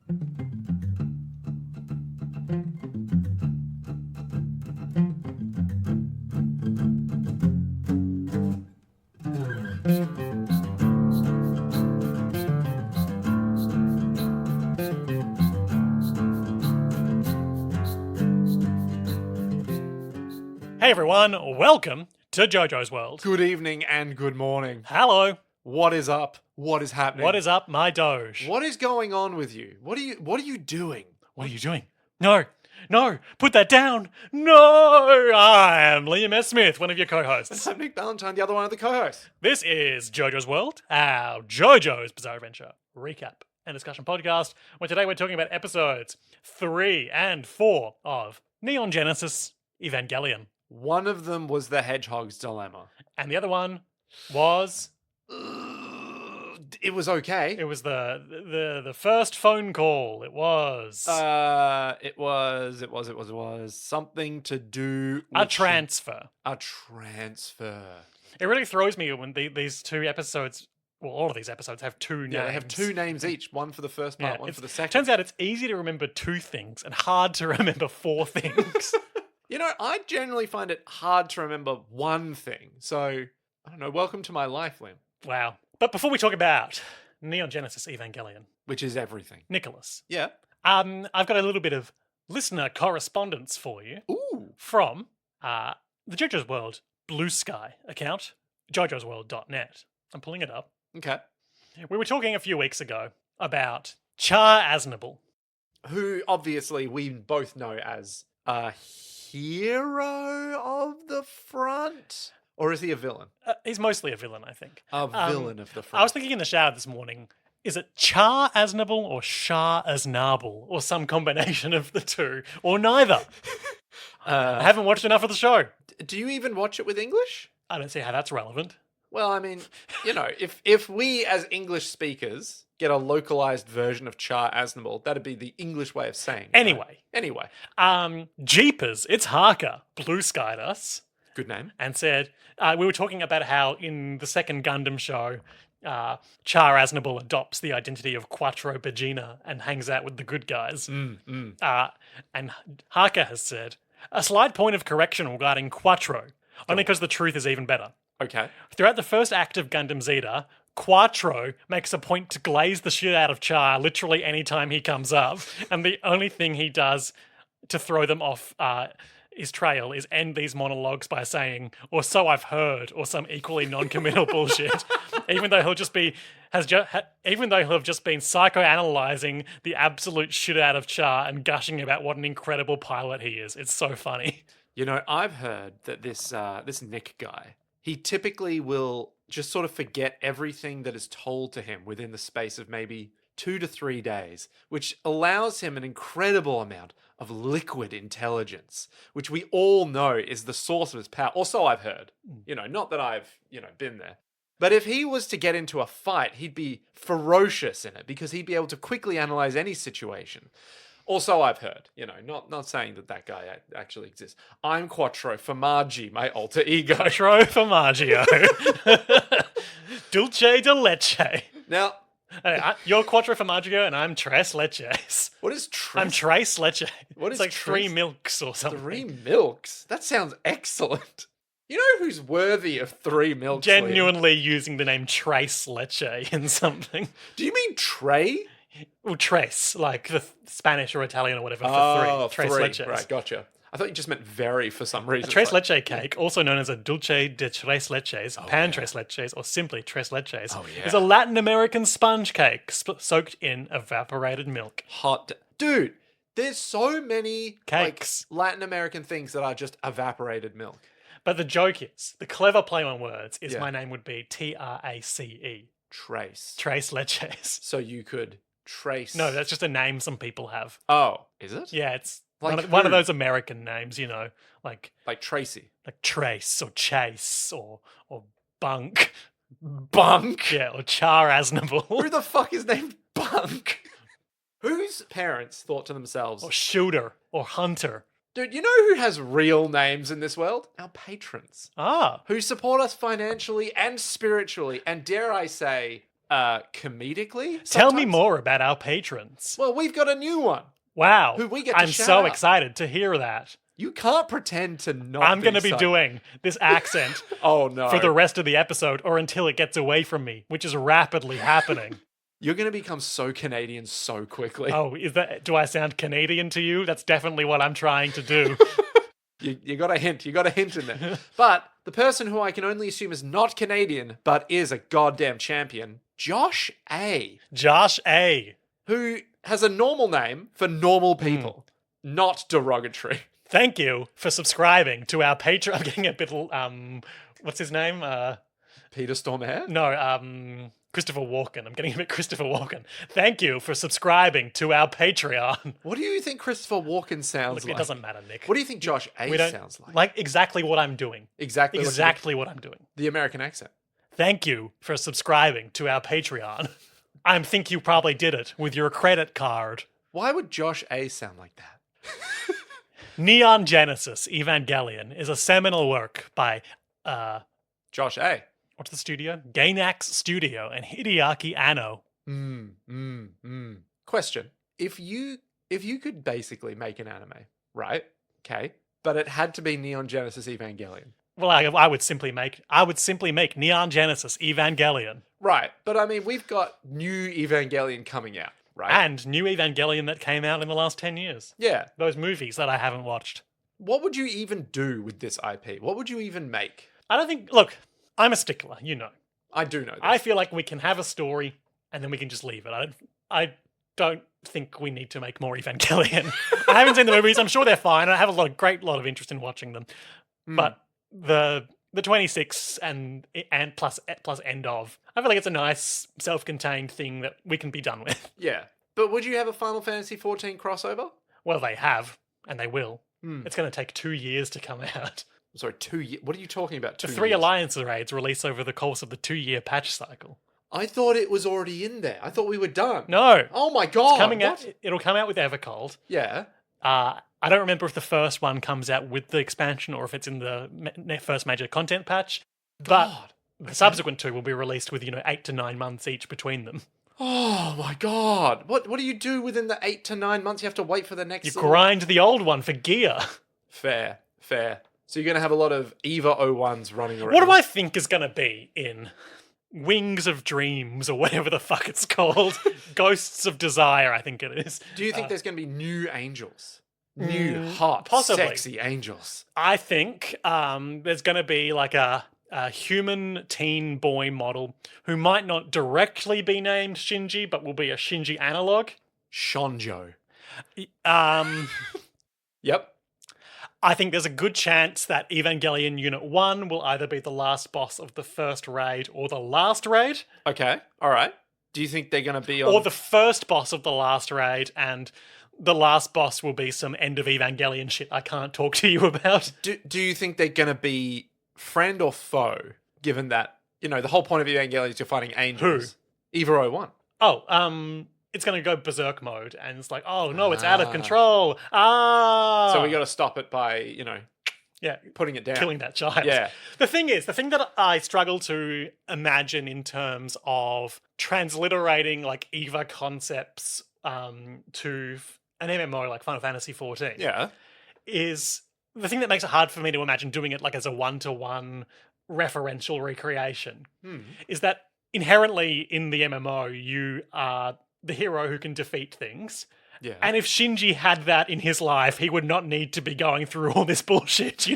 Hey everyone, welcome to JoJo's World. Good evening and good morning. Hello. What is up? What is happening? What is up, my Doge? What is going on with you? What are you doing? What are you doing? No, put that down. No, I am Liam S. Smith, one of your co-hosts. I'm Nick Ballantyne, the other one of the co-hosts. This is JoJo's World, our JoJo's Bizarre Adventure recap and discussion podcast, where today we're talking about episodes 3 and 4 of Neon Genesis Evangelion. One of them was the Hedgehog's Dilemma. And the other one was... It was okay. It was the first phone call. It was... It was something to do with... A transfer. A transfer. It really throws me when these two episodes... Well, all of these episodes have two names. Yeah, they have two names each. One for the first part, one for the second. Turns out it's easy to remember two things and hard to remember four things. You know, I generally find it hard to remember one thing. So, I don't know, welcome to my life, Liam. Wow. But before we talk about Neon Genesis Evangelion... Which is everything. Nicholas. Yeah. I've got a little bit of listener correspondence for you. Ooh. From the JoJo's World Blue Sky account, jojosworld.net. I'm pulling it up. Okay. We were talking a few weeks ago about Char Aznable. Who, obviously, we both know as a hero of the front? Or is he a villain? He's mostly a villain, I think. A villain of the front. I was thinking in the shower this morning, is it Char Aznable or Shah Aznable? Or some combination of the two? Or neither? I haven't watched enough of the show. Do you even watch it with English? I don't see how that's relevant. Well, I mean, you know, if we as English speakers get a localized version of Char Aznable, that'd be the English way of saying it. Anyway. Jeepers, it's Harker, blue skied us. Good name. And said, we were talking about how in the second Gundam show, Char Aznable adopts the identity of Quattro Bagina and hangs out with the good guys. And Harker has said, a slight point of correction regarding Quattro, only because the truth is even better. Okay. Throughout the first act of Gundam Zeta, Quattro makes a point to glaze the shit out of Char literally any time he comes up, and the only thing he does to throw them off his trail is end these monologues by saying, or so I've heard, or some equally non-committal bullshit, even though he'll have just been psychoanalyzing the absolute shit out of Char and gushing about what an incredible pilot he is. It's so funny. You know, I've heard that this Nick guy, he typically will just sort of forget everything that is told to him within the space of maybe 2 to 3 days, which allows him an incredible amount of liquid intelligence, which we all know is the source of his power. Or so I've heard. You know, not that I've, been there. But if he was to get into a fight, he'd be ferocious in it because he'd be able to quickly analyze any situation. Also, I've heard, not saying that guy actually exists. I'm Quattro Formaggio, my alter ego. Quattro Formaggio. Dulce de leche. Now... You're Quattro Formaggio and I'm Tres Leches. What is Tres? I'm Tres Leche. What is like Tres? 3 milks or something. 3 milks? That sounds excellent. You know who's worthy of 3 milks? Genuinely using the name Tres Leche in something. Do you mean Trey? Well, tres, like the Spanish or Italian or whatever for 3. Tres leches. Right, gotcha. I thought you just meant very for some reason. A tres leche cake, also known as a dulce de tres leches, tres leches, or simply tres leches, is a Latin American sponge cake soaked in evaporated milk. Dude, there's so many cakes, Latin American things that are just evaporated milk. But the joke is, the clever play on words is my name would be Trace. Trace. Tres leches. So you could trace... No, that's just a name some people have. Oh, is it? Yeah, it's... Like one of those American names, like Tracy, like Trace or Chase or Bunk, yeah, or Char Aznable. Who the fuck is named Bunk? Whose parents thought to themselves, or Shooter or Hunter? Dude, you know who has real names in this world? Our patrons. Who support us financially and spiritually, and dare I say, comedically. Tell me sometimes. more about our patrons. Well, we've got a new one. Wow. Who we get to I'm shout so out. excited to hear that. You can't pretend to not. I'm going to be psyched. doing this accent Oh no! for the rest of the episode or until it gets away from me, which is rapidly happening. You're going to become so Canadian so quickly. Oh, do I sound Canadian to you? That's definitely what I'm trying to do. You got a hint. You got a hint in there. But the person who I can only assume is not Canadian, but is a goddamn champion, Josh A. Josh A. Who has a normal name for normal people, not derogatory. Thank you for subscribing to our Patreon. I'm getting a bit, what's his name? Peter Stormare? No, Christopher Walken. I'm getting a bit Christopher Walken. Thank you for subscribing to our Patreon. What do you think Christopher Walken sounds Look, like? it doesn't matter, Nick. What do you think Josh A sounds like? Like exactly what I'm doing. Exactly. Exactly what I'm doing. The American accent. Thank you for subscribing to our Patreon. I think you probably did it with your credit card. Why would Josh A sound like that? Neon Genesis Evangelion is a seminal work by, Josh A. what's the studio? Gainax Studio and Hideaki Anno. Question. If you could basically make an anime, right? Okay. But it had to be Neon Genesis Evangelion. Well, I would simply make Neon Genesis Evangelion. Right. But I mean, we've got new Evangelion coming out, right? And new Evangelion that came out in the last 10 years. Yeah. Those movies that I haven't watched. What would you even do with this IP? What would you even make? I don't think... Look, I'm a stickler, you know. I do know this. I feel like we can have a story and then we can just leave it. I don't think we need to make more Evangelion. I haven't seen the movies. I'm sure they're fine. I have a great lot of interest in watching them. But the 26 and plus end of, I feel like it's a nice self-contained thing that we can be done with. Yeah. But would you have a Final Fantasy 14 crossover? Well, they have, and they will. It's going to take 2 years to come out. Sorry, 2 years. What are you talking about? The 2 3 years? Alliance raids release over the course of the 2-year patch cycle. I thought it was already in there. I thought we were done. No. Oh my god. Coming what? out. It'll come out with Evercold. Yeah. I don't remember if the first one comes out with the expansion or if it's in the first major content patch. But God. the subsequent 2 will be released with 8 to 9 months each between them. Oh my god. What do you do within the 8 to 9 months? You have to wait for the next You grind the old one for gear. Fair. So you're going to have a lot of EVA01s running around. What do I think is going to be in Wings of Dreams or whatever the fuck it's called? Ghosts of Desire, I think it is. Do you think there's going to be new angels? New, hot, possibly. sexy angels? I think there's going to be like a human teen boy model who might not directly be named Shinji, but will be a Shinji analog. Shonjo. Yep. I think there's a good chance that Evangelion Unit 1 will either be the last boss of the first raid or the last raid. Okay, alright. Do you think they're going to be on... Or the first boss of the last raid, and the last boss will be some end of Evangelion shit I can't talk to you about. Do you think they're going to be friend or foe, given that, the whole point of Evangelion is you're fighting angels? Who? EVA01. Oh, it's going to go berserk mode, and it's like, oh no, it's out of control. So we got to stop it by, putting it down. Killing that child. Yeah. The thing that I struggle to imagine in terms of transliterating like EVA concepts to an MMO like Final Fantasy 14 is the thing that makes it hard for me to imagine doing it like as a one-to-one referential recreation is that inherently in the MMO you are the hero who can defeat things. Yeah. And if Shinji had that in his life, he would not need to be going through all this bullshit,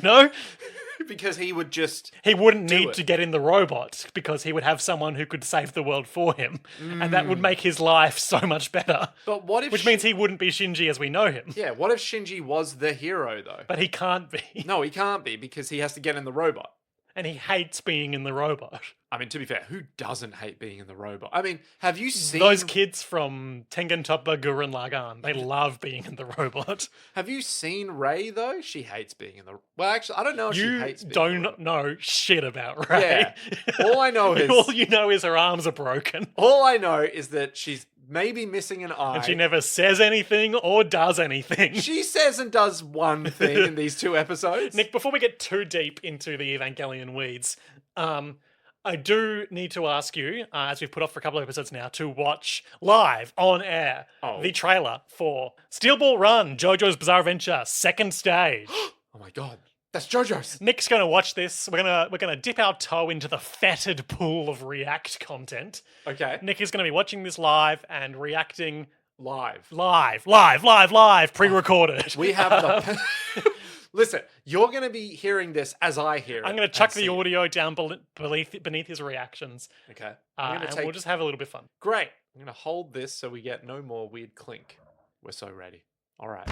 Because he would just... He wouldn't need to get in the robot because he would have someone who could save the world for him. And that would make his life so much better. But what if... Which means he wouldn't be Shinji as we know him. Yeah, what if Shinji was the hero, though? But he can't be. No, he can't be because he has to get in the robot. And he hates being in the robot. I mean, to be fair, who doesn't hate being in the robot? I mean, have you seen... Those kids from Tengen Toppa Gurren Lagann, they love being in the robot. Have you seen Rei, though? She hates being in the... Well, actually, I don't know if she hates being in the robot. You don't know shit about Rei. Yeah. All I know is... All you know is her arms are broken. All I know is that she's maybe missing an eye. And she never says anything or does anything. She says and does one thing in these 2 episodes. Nick, before we get too deep into the Evangelion weeds, I do need to ask you, as we've put off for a couple of episodes now, to watch live on air the trailer for Steel Ball Run: JoJo's Bizarre Adventure second stage. Oh my god, that's JoJo's. Nick's going to watch this. We're gonna dip our toe into the fetid pool of React content. Okay. Nick is going to be watching this live and reacting Live, pre-recorded. We have the. Listen, you're going to be hearing this as I hear it. I'm going to chuck the audio down beneath his reactions. Okay. And we'll just have a little bit of fun. Great. I'm going to hold this so we get no more weird clink. We're so ready. All right.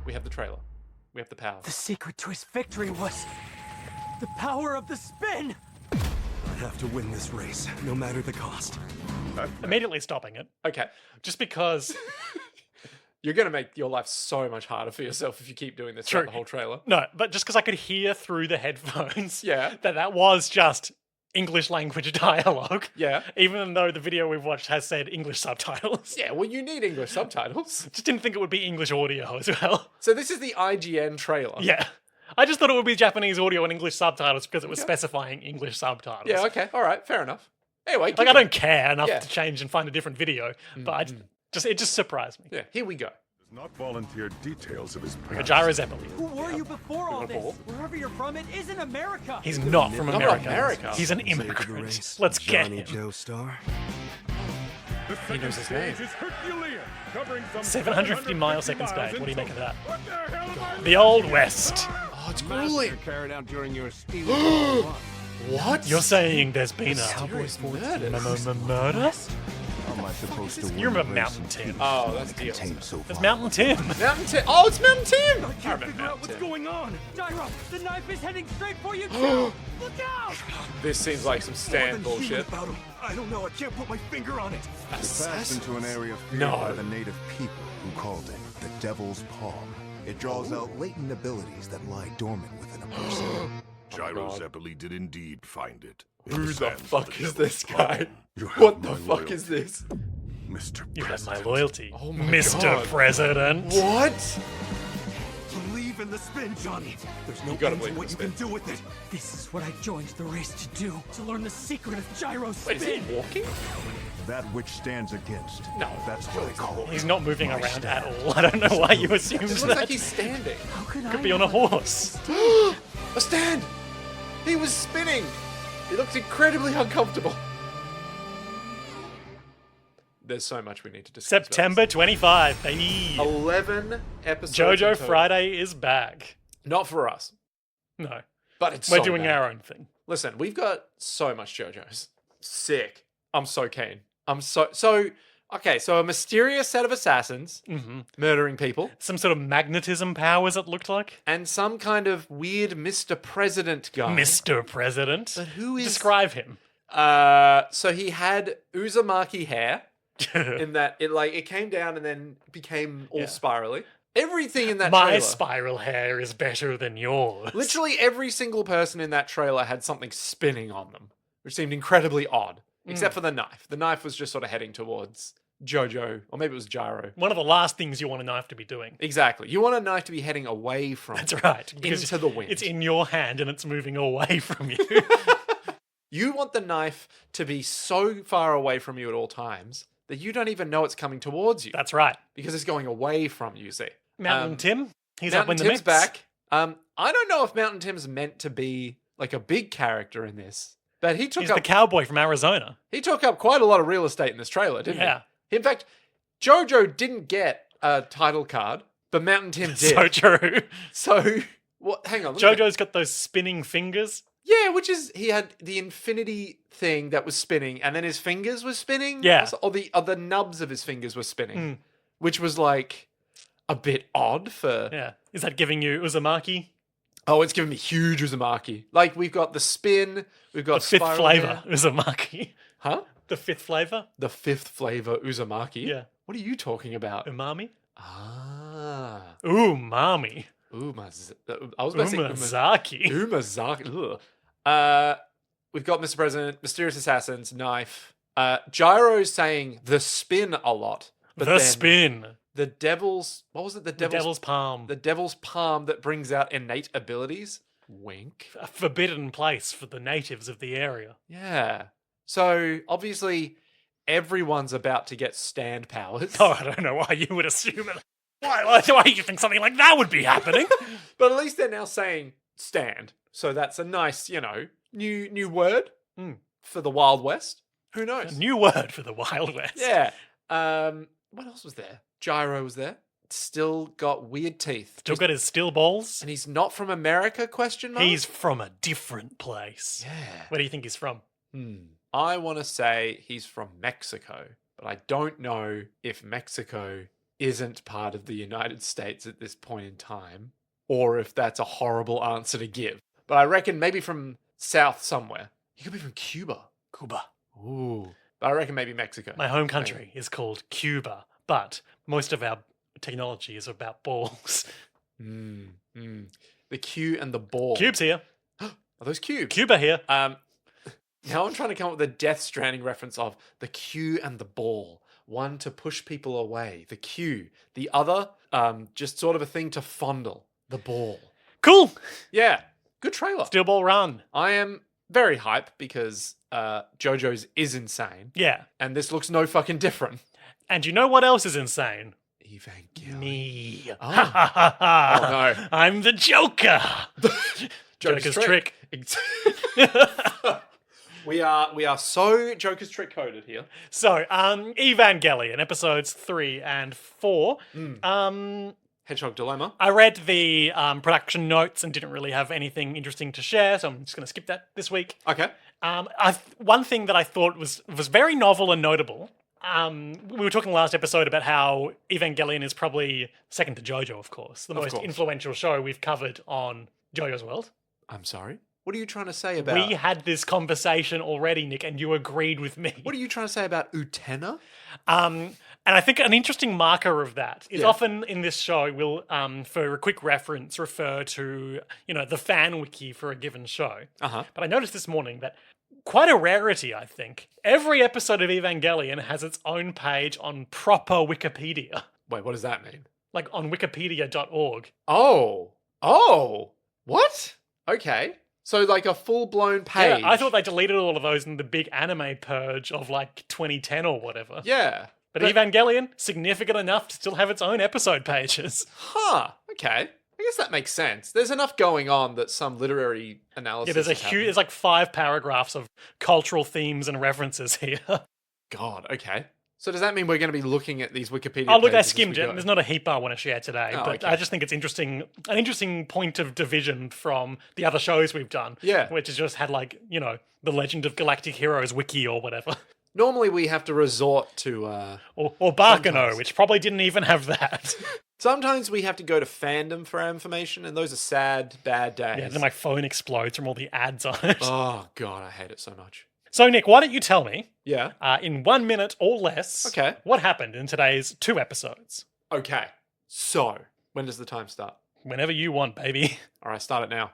We have the trailer. We have the power. The secret to his victory was the power of the spin. I have to win this race, no matter the cost. Immediately stopping it. Okay. Just because... You're going to make your life so much harder for yourself if you keep doing this throughout the whole trailer. No, but just because I could hear through the headphones Yeah. that was just English language dialogue. Yeah. Even though the video we've watched has said English subtitles. Yeah, well, you need English subtitles. Just didn't think it would be English audio as well. So this is the IGN trailer. Yeah. I just thought it would be Japanese audio and English subtitles because it was specifying English subtitles. Yeah, okay. All right, fair enough. Anyway. I don't care enough to change and find a different video, but it just surprised me. Yeah, here we go. Does not volunteer details of his past. Gyro Zeppeli. Who were you before all this? Wherever you're from, it isn't America. He's not from Not America. America. He's an immigrant. Let's get Johnny him. Joe Star. The second knows his stage name. is Herculean, covering some 750 mile second miles stage. What do you in make of that? What the hell am I The Old West. Oh, it's grueling. Carried out during your stealing. What? You're saying there's been a Serious murder? murder? How am I supposed to You remember Mountain Tim? Oh, that's deal. There's Mountain Tim. Mountain Tim. Oh, it's Mountain Tim. I can't figure out what's going on. Gyro, the knife is heading straight for you too. Look out! This seems like some stand bullshit. About him. I don't know. I can't put my finger on it. Passed into an area feared by the native people who called it the Devil's Palm. It draws out latent abilities that lie dormant within a person. Gyro Zeppeli did indeed find it. in Who the sands of fuck is this guy? You have What the my fuck is loyalty, this? Mr. You have my President. loyalty, Oh my Mr. God. President. What? Believe in the spin, Johnny. There's no gotta end to believe in what the you can spin. do with it. This is what I joined the race to do. To learn the secret of Gyro's Wait, is he spin. walking? That which stands against. No. That's what I call it. He's not moving around at all. I don't know why you assumed It looks that. like he's standing. How could Could I be on a know? horse. A stand! He was spinning! He looks incredibly uncomfortable. There's so much we need to discuss. about September 25, baby. this. 11 episodes. in JoJo total. Friday is back. Not for us, No, but it's we're so doing bad. our own thing. Listen, we've got so much JoJo's. Sick. I'm so keen. I'm so. Okay, so a mysterious set of assassins murdering people, Some sort of magnetism powers, it looked like. and some kind of weird Mr. President guy. Mr. President. But who is? Describe him. So he had Uzumaki hair. In that it came down and then became all spirally. Everything in that My trailer. spiral hair is better than yours. Literally every single person in that trailer had something spinning on them, which seemed incredibly odd. Except for the knife. The knife was just sort of heading towards JoJo, or maybe it was Gyro. One of the last things you want a knife to be doing. Exactly. You want a knife to be heading away from That's right. because into the wind. It's in your hand and it's moving away from you. You want the knife to be so far away from you at all times that you don't even know it's coming towards you. That's right. Because it's going away from you, see. Mountain Tim, he's up Mountain in the Tim's mix. back. I don't know if Mountain Tim's meant to be like a big character in this, but he took He's up the cowboy from Arizona. he took up quite a lot of real estate in this trailer, didn't Yeah. he? In fact, JoJo didn't get a title card, but Mountain Tim did. So true. So what? Hang on, let me- JoJo's got those spinning fingers. Yeah, which is he had the infinity thing that was spinning, and then his fingers were spinning. Yeah. or the nubs of his fingers were spinning, which was like a bit odd for. Yeah. Is that giving you Uzumaki? Oh, it's giving me huge Uzumaki. Like we've got the spin, we've got The fifth spiral flavor, hair. Uzumaki. Huh? The fifth flavor? The fifth flavor Uzumaki. Yeah. What are you talking about? Umami? Ah. Umami. I was about to say Umazaki. Umazaki. We've got Mr. President, Mysterious Assassins, Knife. Gyro's saying the spin a lot. But The then spin. The devil's... What was it? The The devil's palm. The devil's palm that brings out innate abilities. Wink. A forbidden place for the natives of the area. Yeah. So obviously everyone's about to get stand powers. Oh, I don't know why you would assume it. Why do you think something like that would be happening? But at least they're now saying stand. So that's a nice, new word for the Wild West. Who A knows? new word for the Wild West. Yeah. What else was there? Gyro was there. Still got weird teeth. Still got his still balls. And he's not from America, question mark? He's from a different place. Yeah. Where do you think he's from? I want to say he's from Mexico, but I don't know if Mexico isn't part of the United States at this point in time, or if that's a horrible answer to give. But I reckon maybe from south somewhere. He could be from Cuba. Cuba. Ooh. But I reckon maybe Mexico. My home country is called Cuba, but most of our technology is about balls. The Q and the ball. Cube's here. Are those cubes? Cuba here. Now I'm trying to come up with a Death Stranding reference of the Q and the ball. One to push people away, the Q. The other, just sort of a thing to fondle, the ball. Cool. Yeah, good trailer. Steel ball run. I am very hype because JoJo's is insane. Yeah. And this looks no fucking different. And you know what else is insane? Evangelion. Me. Oh. Ha ha ha ha. Oh, no. I'm the Joker. Joker's trick. We are so Joker's trick coded here. So, Evangelion, episodes 3 and 4. Hedgehog Dilemma. I read the production notes and didn't really have anything interesting to share, so I'm just going to skip that this week. Okay. One thing that I thought was very novel and notable. We were talking last episode about how Evangelion is probably second to JoJo, of course, the most influential show we've covered on JoJo's World. I'm sorry? What are you trying to say about... We had this conversation already, Nick, and you agreed with me. What are you trying to say about Utena? And I think an interesting marker of that is often in this show we'll, for a quick reference, refer to, the fan wiki for a given show. Uh-huh. But I noticed this morning that quite a rarity, I think. Every episode of Evangelion has its own page on proper Wikipedia. Wait, what does that mean? Like on wikipedia.org. Oh. What? Okay. So like a full-blown page. Yeah, I thought they deleted all of those in the big anime purge of like 2010 or whatever. Yeah. But Evangelion, significant enough to still have its own episode pages. Huh. Okay. I guess that makes sense. There's enough going on that some literary analysis. Yeah, there's like 5 paragraphs of cultural themes and references here. God, okay. So does that mean we're going to be looking at these Wikipedia Oh, look, I pages as skimmed we it. go? There's not a heap I want to share today, but okay. I just think it's an interesting point of division from the other shows we've done. Yeah. Which has just had like, the Legend of Galactic Heroes wiki or whatever. Normally we have to resort to... Or Barkano, sometimes. which probably didn't even have that. Sometimes we have to go to fandom for our information, and those are sad, bad days. Yeah, then my phone explodes from all the ads on it. Oh, God, I hate it so much. So, Nick, why don't you tell me, Yeah. in 1 minute or less, Okay. what happened in today's 2 episodes? Okay. So, when does the time start? Whenever you want, baby. All right, start it now.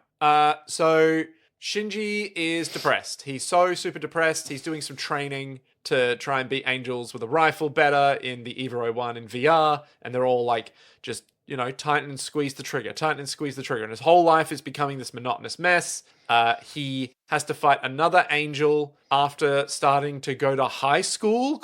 So Shinji is depressed. He's so super depressed. He's doing some training to try and beat angels with a rifle better in the EVA1 in VR, and they're all like just, tighten and squeeze the trigger, and his whole life is becoming this monotonous mess. He has to fight another angel after starting to go to high school, ?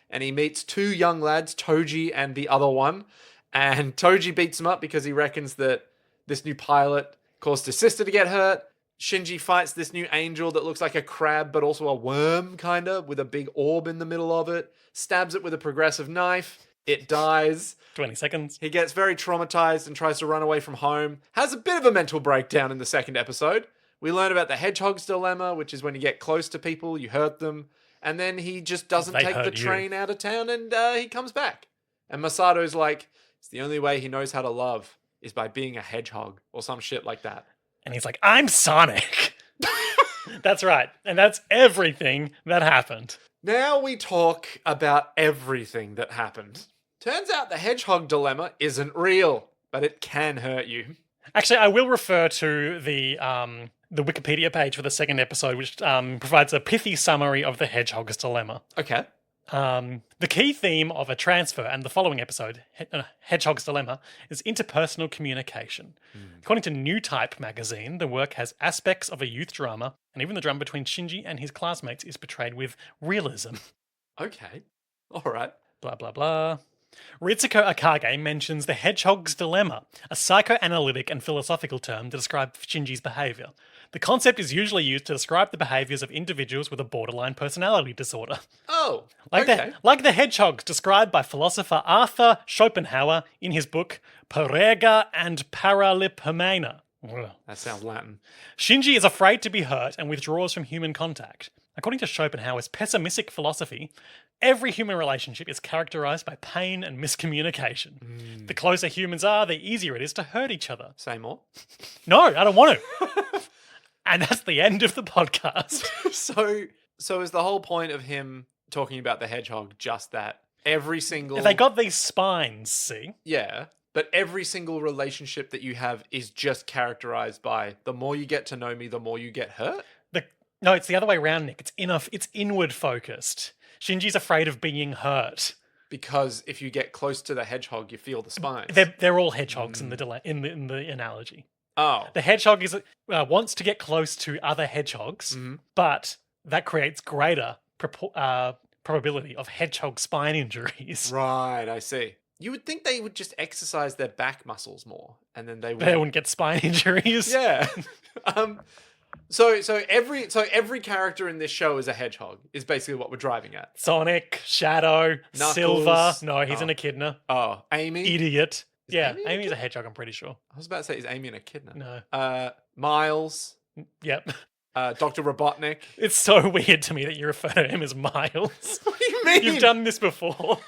And he meets 2 young lads, Touji and the other one. And Touji beats him up because he reckons that this new pilot caused his sister to get hurt. Shinji fights this new angel that looks like a crab, but also a worm, kind of, with a big orb in the middle of it. Stabs it with a progressive knife. It dies. 20 seconds. He gets very traumatized and tries to run away from home. Has a bit of a mental breakdown in the second episode. We learn about the hedgehog's dilemma, which is when you get close to people, you hurt them. And then he just doesn't They take the hurt you. train out of town, and he comes back. And Masato's like, it's the only way he knows how to love is by being a hedgehog or some shit like that. And he's like, I'm Sonic. That's right. And that's everything that happened. Now we talk about everything that happened. Turns out the hedgehog dilemma isn't real, but it can hurt you. Actually, I will refer to the Wikipedia page for the second episode, which provides a pithy summary of the hedgehog's dilemma. Okay. The key theme of A Transfer and the following episode, Hedgehog's Dilemma, is interpersonal communication. According to New Type magazine, the work has aspects of a youth drama, and even the drama between Shinji and his classmates is portrayed with realism. Okay. All right. Blah, blah, blah. Ritsuko Akage mentions the Hedgehog's Dilemma, a psychoanalytic and philosophical term to describe Shinji's behavior. The concept is usually used to describe the behaviors of individuals with a borderline personality disorder. Oh, Like okay. the hedgehogs described by philosopher Arthur Schopenhauer in his book Parega and Paralipomena. That sounds Latin. Shinji is afraid to be hurt and withdraws from human contact. According to Schopenhauer's pessimistic philosophy, every human relationship is characterized by pain and miscommunication. The closer humans are, the easier it is to hurt each other. Say more. No, I don't want to. And that's the end of the podcast. So is the whole point of him talking about the hedgehog just that every single... They got these spines, see? Yeah, but every single relationship that you have is just characterized by the more you get to know me, the more you get hurt? No, it's the other way around, Nick. It's inward focused. Shinji's afraid of being hurt. Because if you get close to the hedgehog, you feel the spines. They're all hedgehogs in the analogy. Oh. The hedgehog wants to get close to other hedgehogs, but that creates greater probability of hedgehog spine injuries. Right, I see. You would think they would just exercise their back muscles more, and then they wouldn't get spine injuries. Yeah. So every character in this show is a hedgehog, is basically what we're driving at. Sonic, Shadow, Knuckles. Silver. No, he's an echidna. Oh, Amy? Idiot. Yeah, Amy Amy's a hedgehog, I'm pretty sure. I was about to say, is Amy an echidna? No. Miles. Yep. Dr. Robotnik. It's so weird to me that you refer to him as Miles. What do you mean? You've done this before.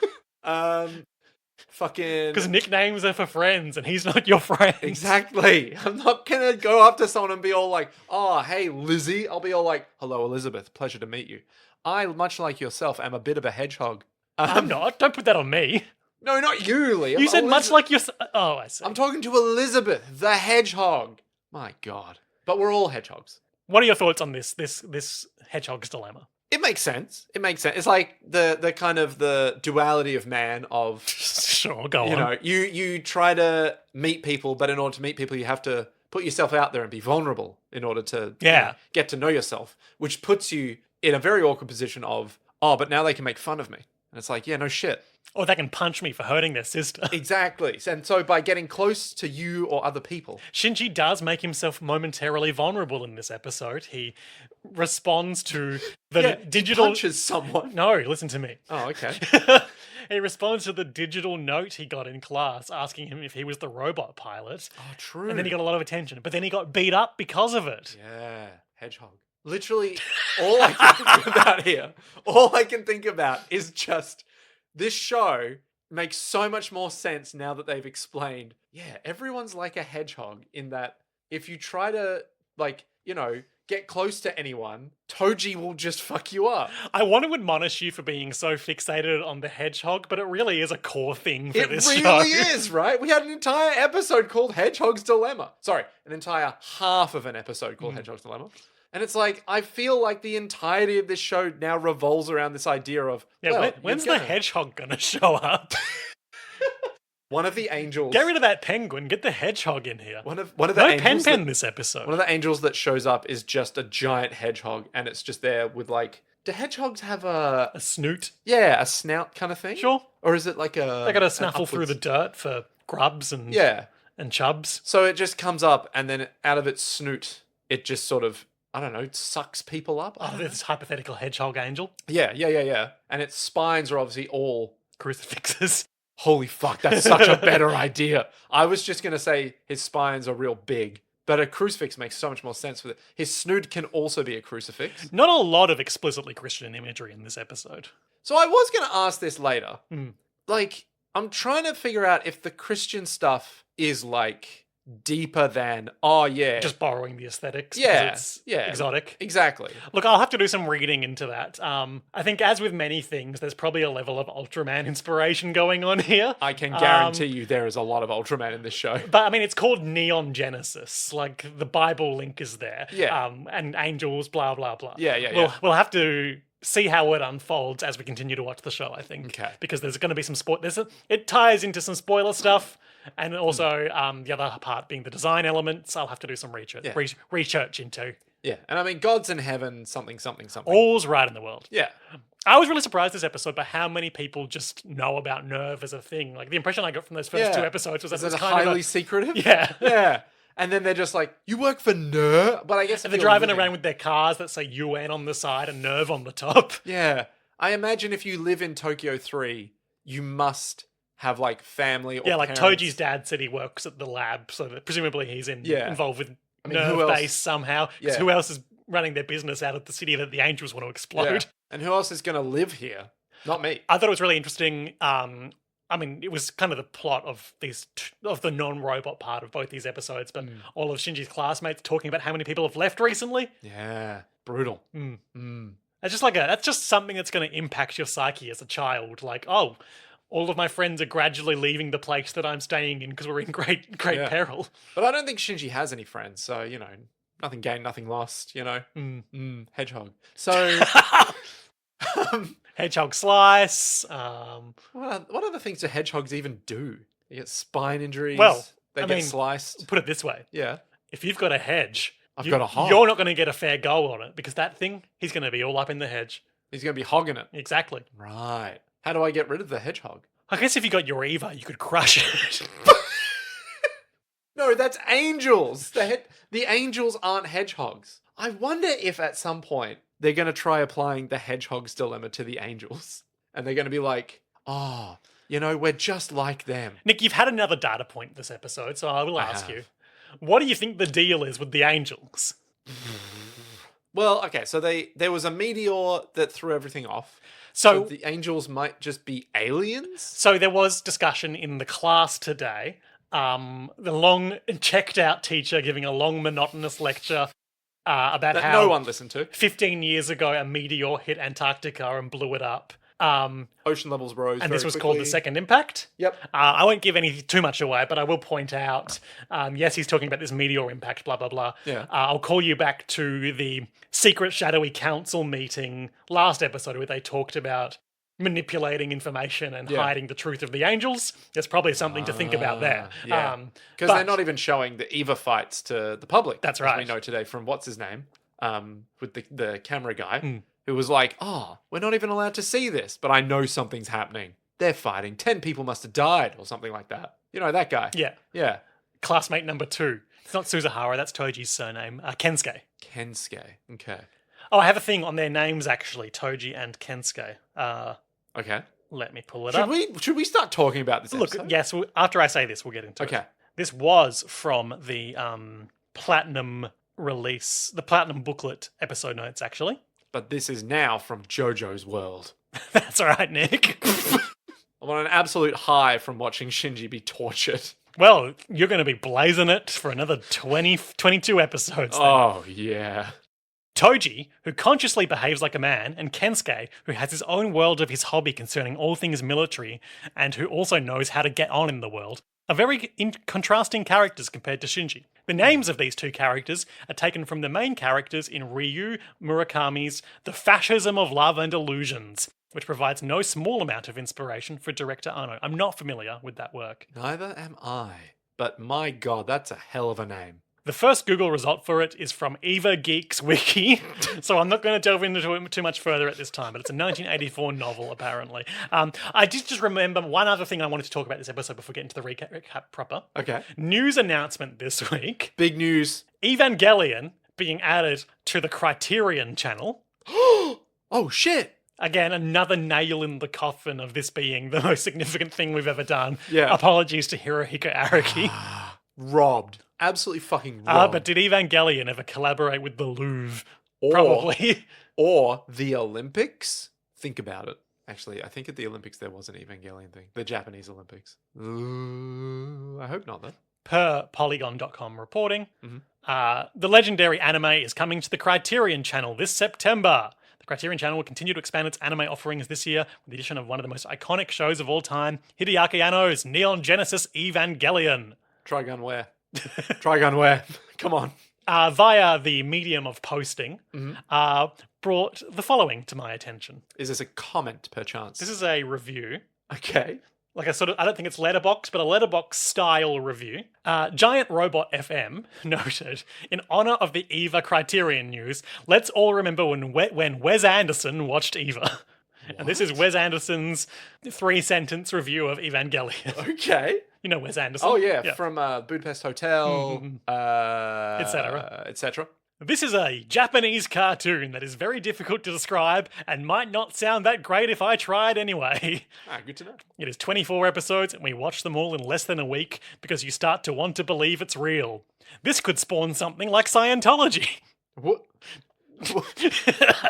Fucking... Because nicknames are for friends, and he's not your friend. Exactly. I'm not going to go up to someone and be all like, oh, hey, Lizzie. I'll be all like, hello, Elizabeth. Pleasure to meet you. I, much like yourself, am a bit of a hedgehog. I'm not. Don't put that on me. No, not you, Liam. You said much like your... Oh, I see. I'm talking to Elizabeth, the hedgehog. My God. But we're all hedgehogs. What are your thoughts on this hedgehog's dilemma? It makes sense. It's like the kind of the duality of man of... Sure, go on. You know, you try to meet people, but in order to meet people, you have to put yourself out there and be vulnerable in order to get to know yourself, which puts you in a very awkward position of, oh, but now they can make fun of me. And it's like, yeah, no shit. Or they can punch me for hurting their sister. Exactly. And so by getting close to you or other people... Shinji does make himself momentarily vulnerable in this episode. He responds to the digital... He punches someone. No, listen to me. Oh, okay. He responds to the digital note he got in class asking him if he was the robot pilot. Oh, true. And then he got a lot of attention. But then he got beat up because of it. Yeah, hedgehog. Literally, all I can think about here, all I can think about is just... This show makes so much more sense now that they've explained, yeah, everyone's like a hedgehog in that if you try to, like, you know, get close to anyone, Touji will just fuck you up. I want to admonish you for being so fixated on the hedgehog, but it really is a core thing for this show. It really is, right? We had an entire episode called Hedgehog's Dilemma. Sorry, an entire half of an episode called Hedgehog's Dilemma. And it's like, I feel like the entirety of this show now revolves around this idea of, when's the hedgehog going to show up? One of the angels... Get rid of that penguin. Get the hedgehog in here. One of the no angels pen this episode. One of the angels that shows up is just a giant hedgehog, and it's just there with, like... Do hedgehogs have a snoot? Yeah, a snout kind of thing? Sure. Or is it like a... They got to snuffle through the dirt for grubs and chubs. So it just comes up, and then out of its snoot, it just sort of... I don't know, it sucks people up. Oh, this hypothetical hedgehog angel? Yeah. And its spines are obviously all... Crucifixes. Holy fuck, that's such a better idea. I was just going to say his spines are real big, but a crucifix makes so much more sense with it. His snoot can also be a crucifix. Not a lot of explicitly Christian imagery in this episode. So I was going to ask this later. Like, I'm trying to figure out if the Christian stuff is like... deeper than just borrowing the aesthetics. Yeah, it's exotic. Exactly. Look, I'll have to do some reading into that. I think, as with many things, there's probably a level of Ultraman inspiration going on here. I can guarantee you there is a lot of Ultraman in this show. But I mean, it's called Neon Genesis. Like the Bible link is there. Yeah. And angels, blah blah blah. Yeah. We'll have to see how it unfolds as we continue to watch the show, I think. Okay. Because there's going to be some it ties into some spoiler stuff, and also the other part being the design elements. I'll have to do some research into. Yeah, and I mean, God's in heaven, something. All's right in the world. Yeah. I was really surprised this episode by how many people just know about Nerve as a thing. Like, the impression I got from those first two episodes was that Is it was it kind highly of secretive? Yeah. Yeah. And then they're just like, you work for Nerve? But I guess And they're driving around with their cars that say UN on the side and Nerve on the top. Yeah. I imagine if you live in Tokyo 3, you must have, like, family or Yeah, like parents. Toji's dad said he works at the lab, so that presumably he's Yeah. involved with I mean, Nerve who else? Base somehow. Because Yeah. who else is running their business out of the city that the Angels want to explode? Yeah. And who else is going to live here? Not me. I thought it was really interesting. I mean, it was kind of the plot of of the non-robot part of both these episodes, but all of Shinji's classmates talking about how many people have left recently. Yeah. Brutal. It's just that's just something that's going to impact your psyche as a child. Like, oh, all of my friends are gradually leaving the place that I'm staying in because we're in great Yeah. peril. But I don't think Shinji has any friends, so, nothing gained, nothing lost, hedgehog. So, Hedgehog slice. what other things do hedgehogs even do? They get spine injuries. Well, they I get mean, sliced. Put it this way. Yeah. If you've got a hedge, I've got a hog. You're not going to get a fair go on it because that thing, he's going to be all up in the hedge. He's going to be hogging it. Exactly. Right. How do I get rid of the hedgehog? I guess if you got your EVA, you could crush it. No, that's angels. The angels aren't hedgehogs. I wonder if at some point they're going to try applying the hedgehog's dilemma to the angels. And they're going to be like, we're just like them. Nick, you've had another data point this episode, so I will ask have. you. What do you think the deal is with the angels? Well, okay, so there was a meteor that threw everything off. So the angels might just be aliens? So there was discussion in the class today. The long checked out teacher giving a long monotonous lecture about That how no one listened to. 15 years ago a meteor hit Antarctica and blew it up. Ocean levels rose And very this was called the quickly. second impact. Yep. I won't give too much away, but I will point out, yes, he's talking about this meteor impact, blah, blah, blah. Yeah. I'll call you back to the secret shadowy council meeting last episode where they talked about manipulating information and hiding the truth of the angels. There's probably something to think about there. Yeah. Because but- they're not even showing the EVA fights to the public. That's as right. we know today from what's his name, with the camera guy, who was like, we're not even allowed to see this, but I know something's happening. They're fighting. 10 people must have died or something like that. You know, that guy. Yeah. Yeah. Classmate number 2. It's not Suzahara, that's Toji's surname. Kensuke. Kensuke. Okay. Oh, I have a thing on their names, actually. Toji and Kensuke. Okay. Let me pull it up. Should we start talking about this Look, episode? yes, after I say this, we'll get into it. Okay. This was from the Platinum release, the Platinum booklet episode notes, actually. But this is now from JoJo's World. That's all right, Nick. I'm on an absolute high from watching Shinji be tortured. Well, you're going to be blazing it for another 22 episodes. Then. Oh, yeah. Touji, who consciously behaves like a man, and Kensuke, who has his own world of his hobby concerning all things military, and who also knows how to get on in the world, are very contrasting characters compared to Shinji. The names of these two characters are taken from the main characters in Ryu Murakami's The Fascism of Love and Illusions, which provides no small amount of inspiration for director Anno. I'm not familiar with that work. Neither am I. But my god, that's a hell of a name. The first Google result for it is from Eva Geeks Wiki, so I'm not going to delve into it too much further at this time, but it's a 1984 novel, apparently. I did just remember one other thing I wanted to talk about this episode before getting to the recap proper. Okay. News announcement this week. Big news. Evangelion being added to the Criterion channel. Oh, shit. Again, another nail in the coffin of this being the most significant thing we've ever done. Yeah. Apologies to Hirohiko Araki. Robbed. Absolutely fucking robbed. But did Evangelion ever collaborate with the Louvre? Or- Probably. Or the Olympics? Think about it. Actually, I think at the Olympics there was an Evangelion thing. The Japanese Olympics. I hope not, though. Per Polygon.com reporting, the legendary anime is coming to the Criterion channel this September. The Criterion channel will continue to expand its anime offerings this year with the addition of one of the most iconic shows of all time, Hideaki Anno's Neon Genesis Evangelion. Trigun wear. Trigun wear. Come on. via the medium of posting, brought the following to my attention. Is this a comment, perchance? This is a review. Okay. Like I don't think it's letterbox, but a letterbox style review. Giant Robot FM noted, in honor of the EVA Criterion news, let's all remember when Wes Anderson watched EVA. And this is Wes Anderson's 3-sentence review of Evangelion. Okay. You know Wes Anderson? Oh, yeah. From Budapest Hotel, Etc. etc. This is a Japanese cartoon that is very difficult to describe and might not sound that great if I tried anyway. Good to know. It is 24 episodes and we watch them all in less than a week because you start to want to believe it's real. This could spawn something like Scientology. What?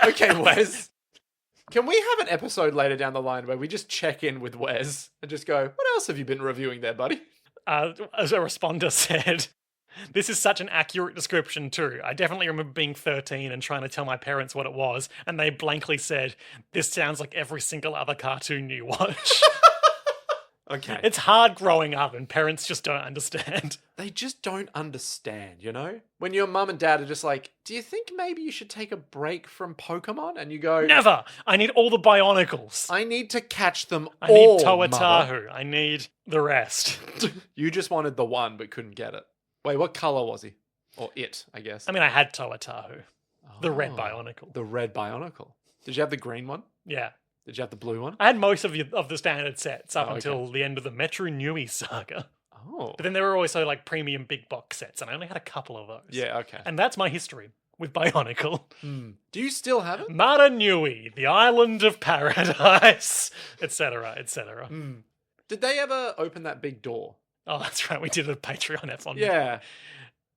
Okay, Wes. Can we have an episode later down the line where we just check in with Wes and just go, what else have you been reviewing there, buddy? As a responder said, this is such an accurate description too. I definitely remember being 13 and trying to tell my parents what it was, and they blankly said, this sounds like every single other cartoon you watch. Okay. It's hard growing up and parents just don't understand. They just don't understand, you know? When your mum and dad are just like, do you think maybe you should take a break from Pokemon? And you go, Never! I need all the Bionicles. I need to catch them I all, need mother." Toatahu. I need the rest. You just wanted the one but couldn't get it. Wait, what color was he? Or it, I guess. I mean, I had Toatahu. The red Oh, Bionicle. The red Bionicle. Did you have the green one? Yeah. Did you have the blue one? I had most of the standard sets up Oh, okay. until the end of the Metro Nui saga. Oh. But then there were also like premium big box sets, and I only had a couple of those. Yeah, okay. And that's my history with Bionicle. Do you still have it? Mara Nui, the island of paradise, etc., etc. Did they ever open that big door? Oh, that's right. We did a Patreon F on Yeah.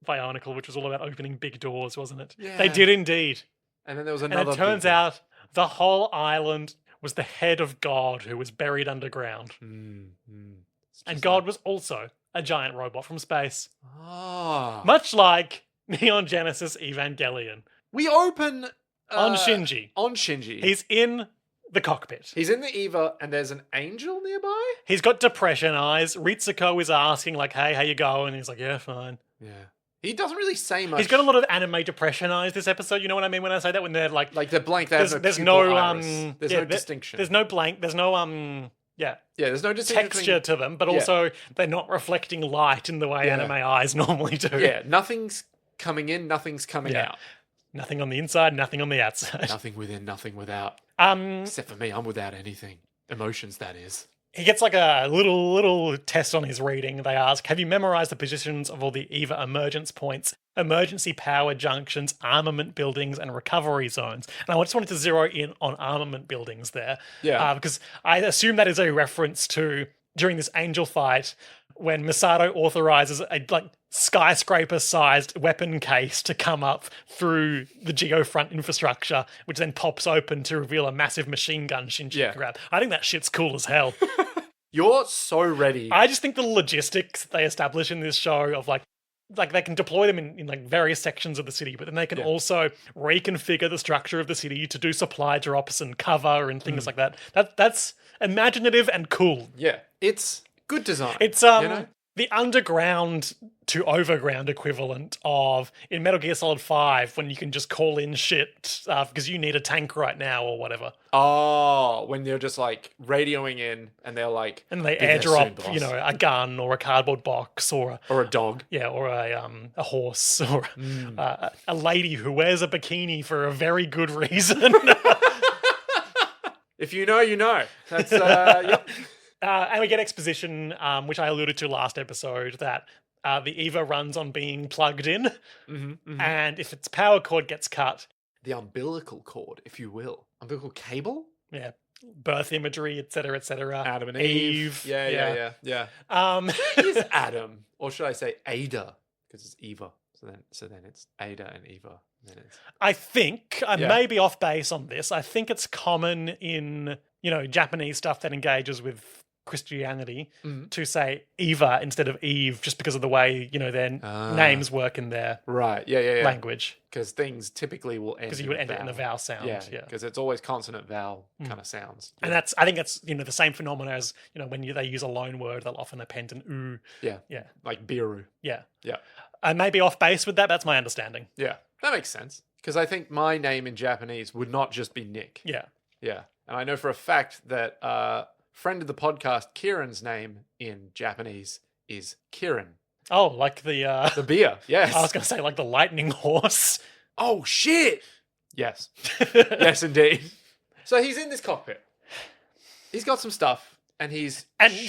Bionicle, which was all about opening big doors, wasn't it? Yeah. They did indeed. And then there was And another it turns big one. out the whole island was the head of God who was buried underground. It's And just God was also a giant robot from space. Ah. Much like Neon Genesis Evangelion. We open On Shinji. On Shinji. He's in the cockpit. He's in the EVA and there's an angel nearby? He's got depression eyes. Ritsuko is asking, like, hey, how you going? And he's like, yeah, fine. Yeah. He doesn't really say much. He's got a lot of anime depression eyes this episode. You know what I mean when I say that? When they're like they're blank. They have there's no no pupil iris. There's no distinction. There's no blank. There's no Yeah, there's no distinction texture to them, but also they're not reflecting light in the way anime eyes normally do. Yeah, nothing's coming in, nothing's coming Yeah. out. Nothing on the inside, nothing on the outside. Nothing within, nothing without. Um, Except for me, I'm without anything. Emotions, that is. He gets like a little test on his reading. They ask, have you memorized the positions of all the EVA emergence points, emergency power junctions, armament buildings, and recovery zones? And I just wanted to zero in on armament buildings there. Yeah. Because I assume that is a reference to during this angel fight when Misato authorizes a skyscraper-sized weapon case to come up through the geofront infrastructure, which then pops open to reveal a massive machine gun Shinji can grab. I think that shit's cool as hell. You're so ready. I just think the logistics they establish in this show of like they can deploy them in like various sections of the city, but then they can also reconfigure the structure of the city to do supply drops and cover and things like that. That's imaginative and cool. Yeah, it's good design. It's you know? the underground to overground equivalent of in Metal Gear Solid 5 when you can just call in shit because you need a tank right now or whatever. Oh, when they're just like radioing in and they're like, And they "Be there soon, airdrop, boss." you know, a gun or a cardboard box or or a dog. or a horse or a lady who wears a bikini for a very good reason. If you know, you know. That's yep. And we get exposition, which I alluded to last episode, that the EVA runs on being plugged in. And if its power cord gets cut, The umbilical cord, if you will. Umbilical cable? yeah, birth imagery, etc., etc. Adam and Eve. Yeah. Is Adam, or should I say Ada, because it's Eva. So then it's Ada and Eva. And then it's... I think I Yeah. may be off base on this. I think it's common in Japanese stuff that engages with Christianity to say Eva instead of Eve, just because of the way their names work in their Right. Yeah. language. Because things typically will end. Because you would end it in a vowel sound. Yeah. Yeah. Because it's always consonant vowel kind of sounds. And I think that's the same phenomenon as when they use a loan word, they'll often append an oo. Yeah. Like biru. Yeah. Yeah. I may be off base with that. That's my understanding. Yeah. That makes sense. Because I think my name in Japanese would not just be Nick. Yeah. Yeah. And I know for a fact that friend of the podcast, Kieran's name in Japanese is Kieran. Oh, like the The beer. Yes. I was going to say like the lightning horse. Oh, shit. Yes. Yes, indeed. So he's in this cockpit. He's got some stuff. And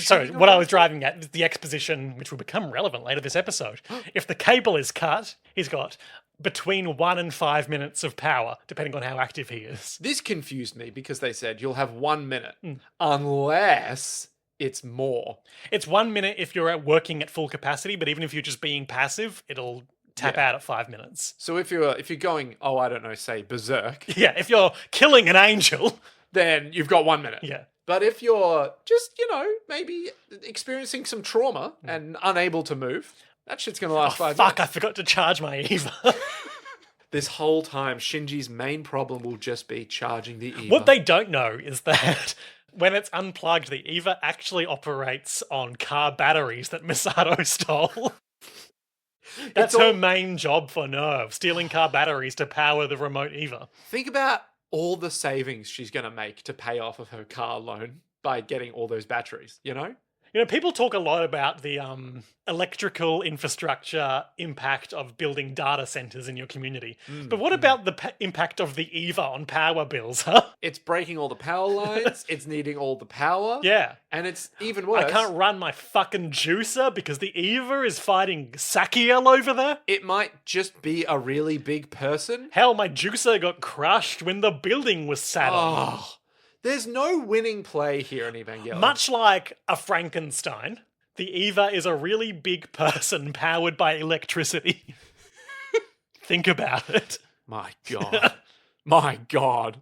sorry, what I was driving at is the exposition, which will become relevant later this episode. If the cable is cut, he's got between 1 and 5 minutes of power, depending on how active he is. This confused me because they said you'll have 1 minute unless it's more. It's 1 minute if you're working at full capacity, but even if you're just being passive, it'll tap out at 5 minutes. So if you're going, I don't know, say berserk, Yeah, if you're killing an angel, then you've got 1 minute. yeah. But if you're just, maybe experiencing some trauma and unable to move, that shit's going to last 5 Fuck, I minutes. forgot to charge my Eva. This whole time, Shinji's main problem will just be charging the Eva. What they don't know is that when it's unplugged, the Eva actually operates on car batteries that Misato stole. That's her main job for Nerve, stealing car batteries to power the remote Eva. Think about all the savings she's going to make to pay off of her car loan by getting all those batteries, People talk a lot about the electrical infrastructure impact of building data centers in your community. But what about the impact of the EVA on power bills, huh? It's breaking all the power lines, it's needing all the power. Yeah. And it's even worse. I can't run my fucking juicer because the EVA is fighting Sakiel over there. It might just be a really big person. Hell, my juicer got crushed when the building was sat on. Oh, there's no winning play here in Evangelion. Much like a Frankenstein, the EVA is a really big person powered by electricity. Think about it. My God. My God.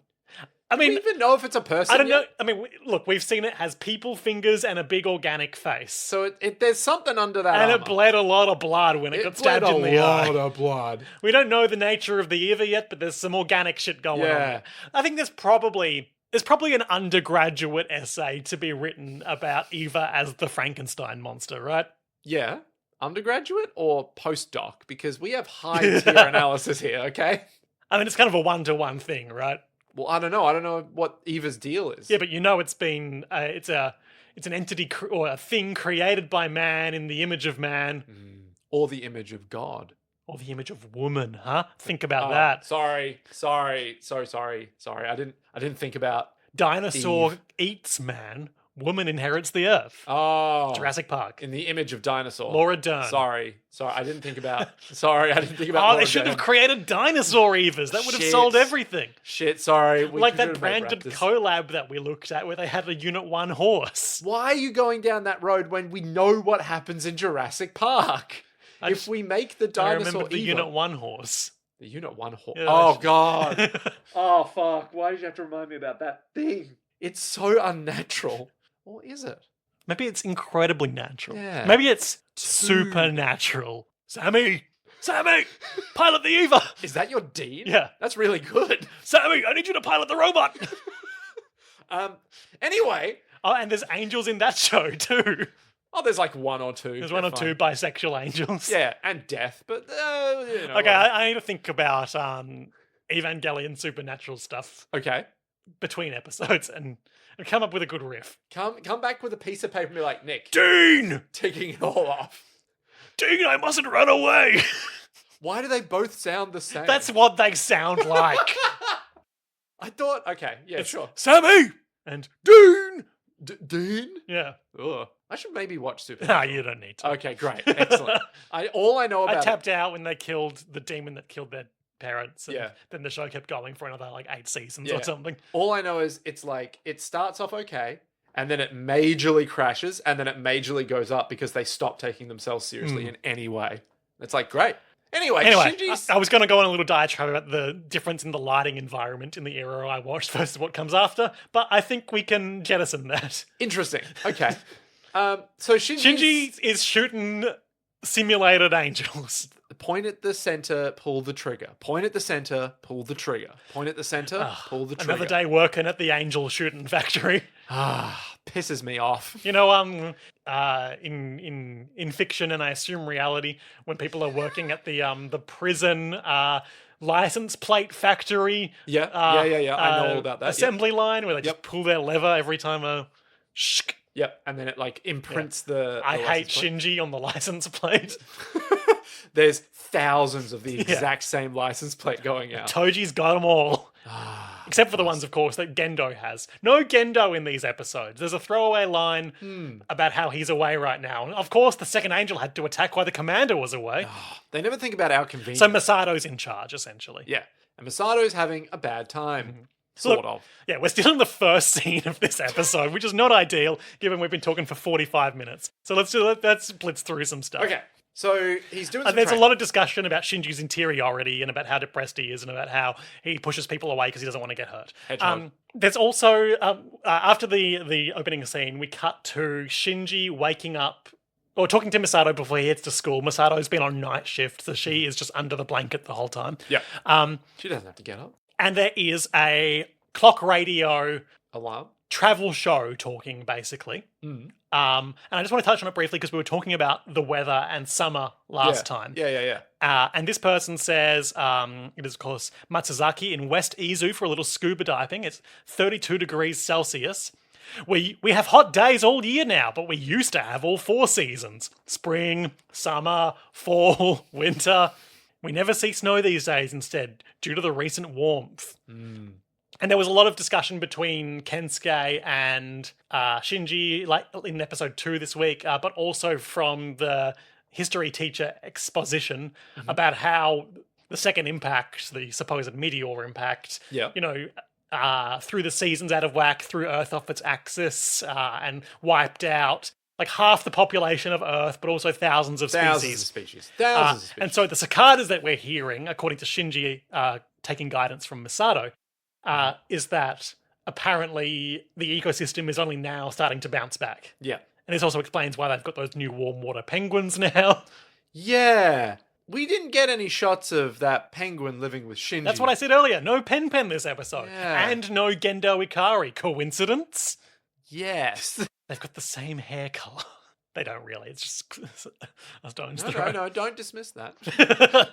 I Do we mean, even know if it's a person I don't know. yet? I mean, look, we've seen it has people fingers and a big organic face. So there's something under that And armor. it bled a lot of blood when it got stabbed bled in the eye. of blood. We don't know the nature of the EVA yet, but there's some organic shit going on Yeah. there. I think there's probably an undergraduate essay to be written about Eva as the Frankenstein monster, right? Yeah. Undergraduate or postdoc? Because we have high tier analysis here, okay? I mean, it's kind of a one-to-one thing, right? Well, I don't know. I don't know what Eva's deal is. Yeah, but it's been it's an entity or a thing created by man in the image of man Or the image of God. or the image of woman, huh? Think about that. Sorry. I didn't think about. Dinosaur Eve. eats man, woman inherits the earth. Oh, Jurassic Park. in the image of dinosaur. Laura Dern. Sorry, I didn't think about. I didn't think about. Oh, Laura they shouldn't have Dern. created dinosaur Evas. That would have Shit. sold everything. Shit, sorry. We Like should that have branded wrapped this. collab that we looked at where they had a Unit 1 horse. Why are you going down that road when we know what happens in Jurassic Park? I If just- we make the I dinosaur remember the Eva, Unit 1 horse. the Unit 1 horse. Yeah, Oh that's- God. Oh fuck! Why did you have to remind me about that thing? It's so unnatural. Or is it? Maybe it's incredibly natural. Yeah. Maybe it's supernatural. Sammy! Pilot the Eva! Is that your dean? Yeah. That's really good. Sammy, I need you to pilot the robot! Anyway. Oh, and there's angels in that show too. Oh, there's like one or two. There's one or two bisexual angels. Yeah, and death, but Okay, I need to think about Evangelion supernatural stuff okay. between episodes and come up with a good riff. Come back with a piece of paper and be like, Nick, Dean! ticking it all off. Dean, I mustn't run away! Why do they both sound the same? That's what they sound like. I thought. Okay, yeah, It's sure. Sammy! And Dean! Dean. Yeah. Ugh. I should maybe watch Super. No, you don't need to. Okay, great, excellent. All I know I about tapped out when they killed the demon that killed their parents. And Yeah. then the show kept going for another 8 seasons Yeah. or something. all I know is it's like it starts off okay, and then it majorly crashes, and then it majorly goes up because they stop taking themselves seriously in any way. It's like great. Anyway, Shinji's... I was going to go on a little diatribe about the difference in the lighting environment in the era I watched versus what comes after, but I think we can jettison that. Interesting. Okay. So Shinji is shooting simulated angels. Point at the center, pull the trigger. Point at the center, pull the trigger. Point at the center, pull the trigger. Another day working at the angel shooting factory. Pisses me off. You know, in fiction, and I assume reality, when people are working at the prison license plate factory. Yeah. I know all about that. Assembly line where they just pull their lever every time a shk. Yep, and then it like imprints the I hate license plate. Shinji on the license plate. There's thousands of the exact same license plate going out. Touji's got them all. Except for the ones, of course, that Gendo has. No Gendo in these episodes. There's a throwaway line about how he's away right now. And of course, the second angel had to attack while the commander was away. They never think about our convenience. So Masato's in charge, essentially. Yeah, and Masato's having a bad time. Sort of. Yeah, we're still in the first scene of this episode, which is not ideal, given we've been talking for 45 minutes. So let's blitz through some stuff. Okay, so he's doing some There's training. a lot of discussion about Shinji's interiority and about how depressed he is and about how he pushes people away because he doesn't want to get hurt. Hedgehog. There's also, after the opening scene, we cut to Shinji waking up or talking to Misato before he heads to school. Misato's been on night shift, so she is just under the blanket the whole time. Yeah. She doesn't have to get up. And there is a clock radio Alarm. travel show talking, basically. And I just want to touch on it briefly because we were talking about the weather and summer last time. Yeah. And this person says it is, of course, Matsuzaki in West Izu for a little scuba diving. It's 32 degrees Celsius. We have hot days all year now, but we used to have all 4 seasons. Spring, summer, fall, winter. We never see snow these days instead, due to the recent warmth. And there was a lot of discussion between Kensuke and Shinji, like in episode 2 this week, but also from the history teacher exposition about how the second impact, the supposed meteor impact, threw the seasons out of whack, threw Earth off its axis, and wiped out like half the population of Earth, but also thousands of species. And so the cicadas that we're hearing, according to Shinji, taking guidance from Misato, is that apparently the ecosystem is only now starting to bounce back. Yeah. And this also explains why they've got those new warm water penguins now. Yeah. We didn't get any shots of that penguin living with Shinji. That's what I said earlier. No Pen this episode. Yeah. And no Gendo Ikari. Coincidence? Yes. They've got the same hair color. They don't really. It's just a stone's No, throw. don't dismiss that.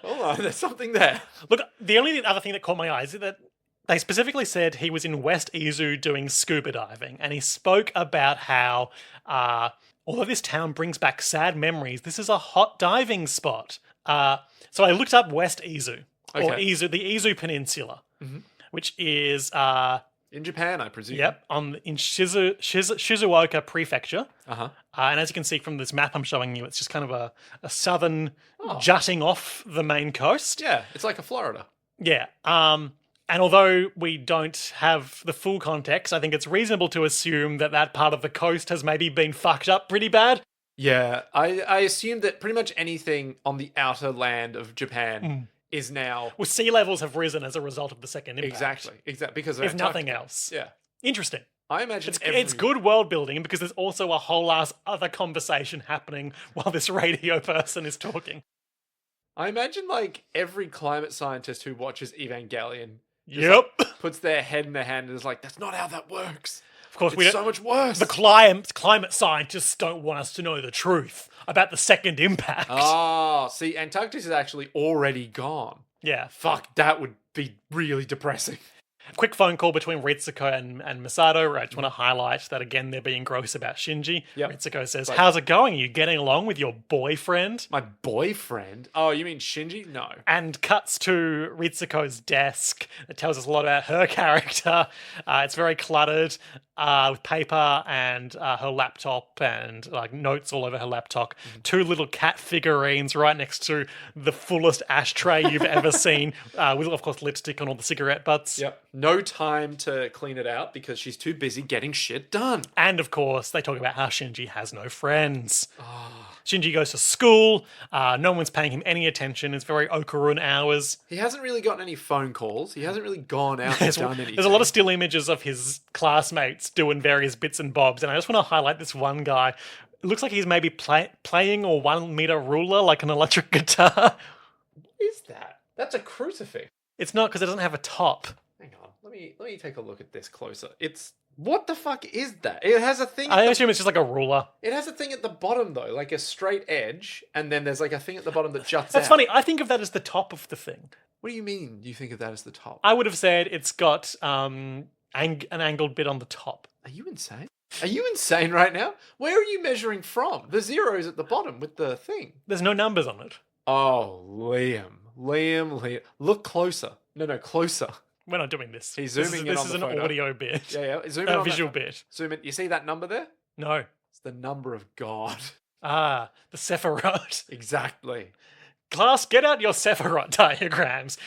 Hold on, there's something there. Look, the only other thing that caught my eye is that they specifically said he was in West Izu doing scuba diving, and he spoke about how, although this town brings back sad memories, this is a hot diving spot. So I looked up West Izu, or Izu, the Izu Peninsula, which is in Japan, I presume. Yep, in Shizuoka Prefecture. And as you can see from this map I'm showing you, it's just kind of a southern jutting off the main coast. Yeah, it's like a Florida. Yeah. And although we don't have the full context, I think it's reasonable to assume that part of the coast has maybe been fucked up pretty bad. Yeah, I assume that pretty much anything on the outer land of Japan is now... Well, sea levels have risen as a result of the second impact. Exactly. Because of if Antarctica. nothing else. Yeah. Interesting. I imagine it's good world building because there's also a whole ass other conversation happening while this radio person is talking. I imagine like every climate scientist who watches Evangelion puts their head in their hand and is like, that's not how that works. Of course, it's so much worse. The climate scientists don't want us to know the truth about the second impact. Oh, see, Antarctica is actually already gone. Yeah. Fuck, that would be really depressing. Quick phone call between Ritsuko and Misato, where I just want to highlight that again they're being gross about Shinji. Yep. Ritsuko says, how's it going? Are you getting along with your boyfriend? My boyfriend? Oh, you mean Shinji? No. And cuts to Ritsuko's desk. It tells us a lot about her character. It's very cluttered with paper and her laptop and like notes all over her laptop. 2 little cat figurines right next to the fullest ashtray you've ever seen, with, of course, lipstick on all the cigarette butts. Yep. No time to clean it out because she's too busy getting shit done. And of course, they talk about how Shinji has no friends. Ah. Shinji goes to school. No one's paying him any attention. It's very Okarun hours. He hasn't really gotten any phone calls. He hasn't really gone out and done anything. There's a lot of still images of his classmates doing various bits and bobs. And I just want to highlight this one guy. It looks like he's maybe playing a 1 meter ruler like an electric guitar. What is that? That's a crucifix. It's not because it doesn't have a top. Hang on. Let me take a look at this closer. What the fuck is that? It has a thing. I assume it's just like a ruler. It has a thing at the bottom though, like a straight edge, and then there's like a thing at the bottom that juts That's out. funny. I think of that as the top of the thing. What do you mean? You think of that as the top? I would have said it's got an angled bit on the top. Are you insane? Are you insane right now? Where are you measuring from? The zero's at the bottom with the thing. There's no numbers on it. Oh, Liam. Look closer. No, closer. We're not doing this. He's This zooming is in on This the is an photo. audio bit. Yeah. Zoom in A on visual that. bit. Zoom in. You see that number there? No. It's the number of God. Ah, the Sephiroth. Exactly. Class, get out your Sephiroth diagrams.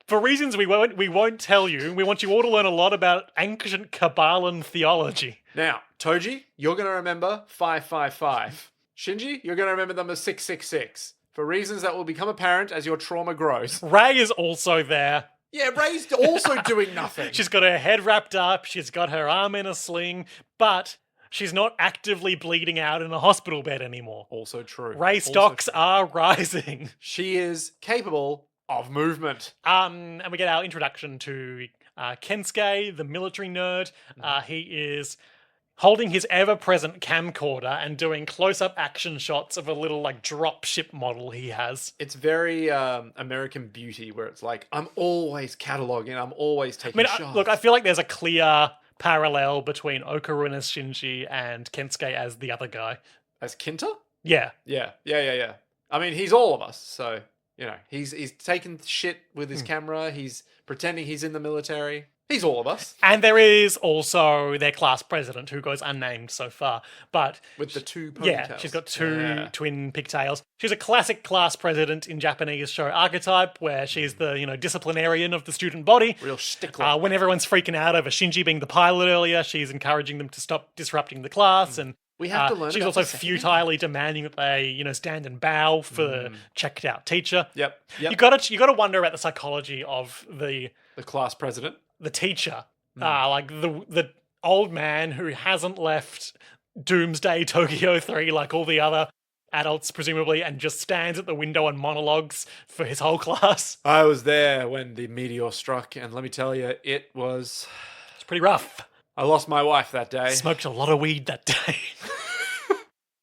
For reasons we won't tell you, we want you all to learn a lot about ancient Kabbalan theology. Now, Touji, you're going to remember 555. Shinji, you're going to remember number 666. For reasons that will become apparent as your trauma grows. Ray is also there. Yeah, Ray's also doing nothing. She's got her head wrapped up, she's got her arm in a sling, but she's not actively bleeding out in a hospital bed anymore. Also true. Ray stocks are rising. She is capable of movement. And we get our introduction to Kensuke, the military nerd. He is holding his ever-present camcorder and doing close-up action shots of a little, like, drop ship model he has. It's very American Beauty, where it's like, I'm always cataloging, I'm always taking shots. Look, I feel like there's a clear parallel between Okarun as Shinji and Kensuke as the other guy. As Kinta? Yeah. Yeah. I mean, he's all of us, so, you know, he's taking shit with his camera, he's pretending he's in the military. He's all of us. And there is also their class president, who goes unnamed so far, but With the two ponytails. yeah, she's got two twin pigtails. She's a classic class president in Japanese show archetype, where she's the, disciplinarian of the student body. Real stickler. When everyone's freaking out over Shinji being the pilot earlier, she's encouraging them to stop disrupting the class, and We have to learn she's about also the second futilely demanding that they, stand and bow for the checked out teacher. Yep. You gotta wonder about the psychology of the class president. teacher, like the old man who hasn't left Doomsday Tokyo 3 like all the other adults, presumably, and just stands at the window and monologues for his whole class. I was there when the meteor struck, and let me tell you, it was... It's pretty rough. I lost my wife that day. Smoked a lot of weed that day.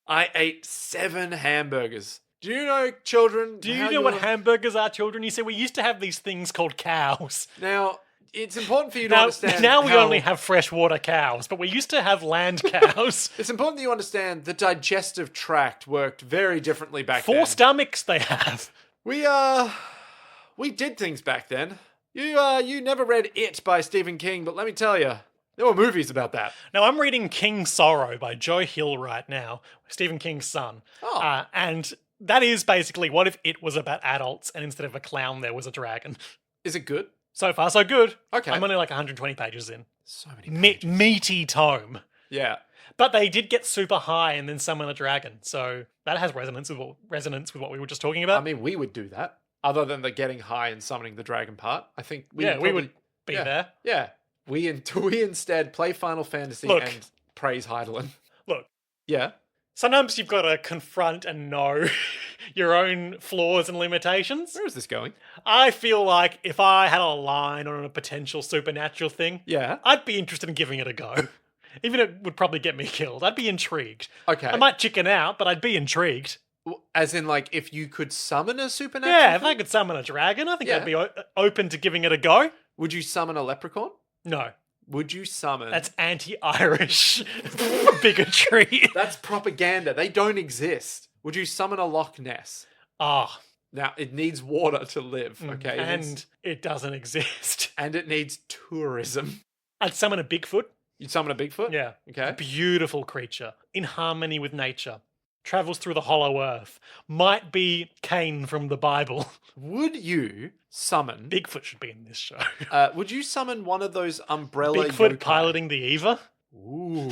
I ate 7 hamburgers. Do you know, children... Do you how know what you're- hamburgers are, children? You see, we used to have these things called cows. Now, it's important for you to Now understand we how- only have freshwater cows, but we used to have land cows. It's important that you understand the digestive tract worked very differently back 4 then. stomachs they have. We did things back then. You never read It by Stephen King, but let me tell you, there were movies about that. Now, I'm reading King Sorrow by Joe Hill right now, Stephen King's son. Oh. And that is basically, what if it was about adults and instead of a clown there was a dragon? Is it good? So far, so good. Okay. I'm only like 120 pages in. So many pages. Meaty tome. Yeah. But they did get super high and then summon a dragon. So that has resonance with what we were just talking about. I mean, we would do that. Other than the getting high and summoning the dragon part. I think we would be yeah. there. Yeah. We instead play Final Fantasy Look. and praise Heidelin. Look, Yeah. sometimes you've got to confront and know your own flaws and limitations. Where is this going? I feel like if I had a line on a potential supernatural thing, Yeah. I'd be interested in giving it a go. Even if it would probably get me killed. I'd be intrigued. Okay. I might chicken out, but I'd be intrigued. As in, like, if you could summon a supernatural Yeah, if thing? I could summon a dragon, I think Yeah. I'd be open to giving it a go. Would you summon a leprechaun? No, Would you summon... that's anti-Irish bigotry. That's propaganda. They don't exist. Would you summon a Loch Ness? Ah, Now, it needs water to live, okay? and it doesn't exist. And it needs tourism. I'd summon a Bigfoot. You'd summon a Bigfoot? Yeah. Okay. Beautiful creature, in harmony with nature. travels through the hollow earth might be Cain from the Bible. Would you summon... Bigfoot should be in this show. would you summon one of those umbrella Bigfoot yokai? piloting the EVA? Ooh.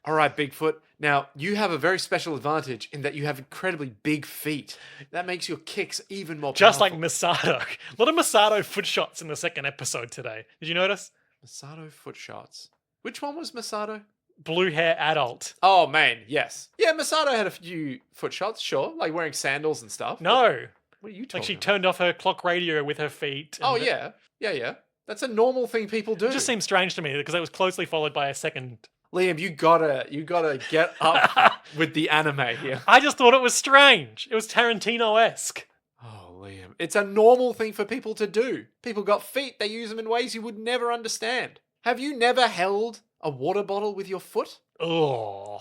All right, Bigfoot. Now, you have a very special advantage in that you have incredibly big feet. That makes your kicks even more Just like powerful. Masato. A lot of Masato foot shots in the second episode today. Did you notice? Masato foot shots. Which one was Masato? Blue hair adult. Oh, man, yes. Yeah, Masato had a few foot shots, sure. Like wearing sandals and stuff. No. What are you talking Like she about? turned off her clock radio with her feet. Oh, and yeah. Yeah. That's a normal thing people do. It just seems strange to me because it was closely followed by a second. Liam, you gotta get up with the anime here. I just thought it was strange. It was Tarantino-esque. Oh, Liam. It's a normal thing for people to do. People got feet, they use them in ways you would never understand. Have you never held a water bottle with your foot? Oh,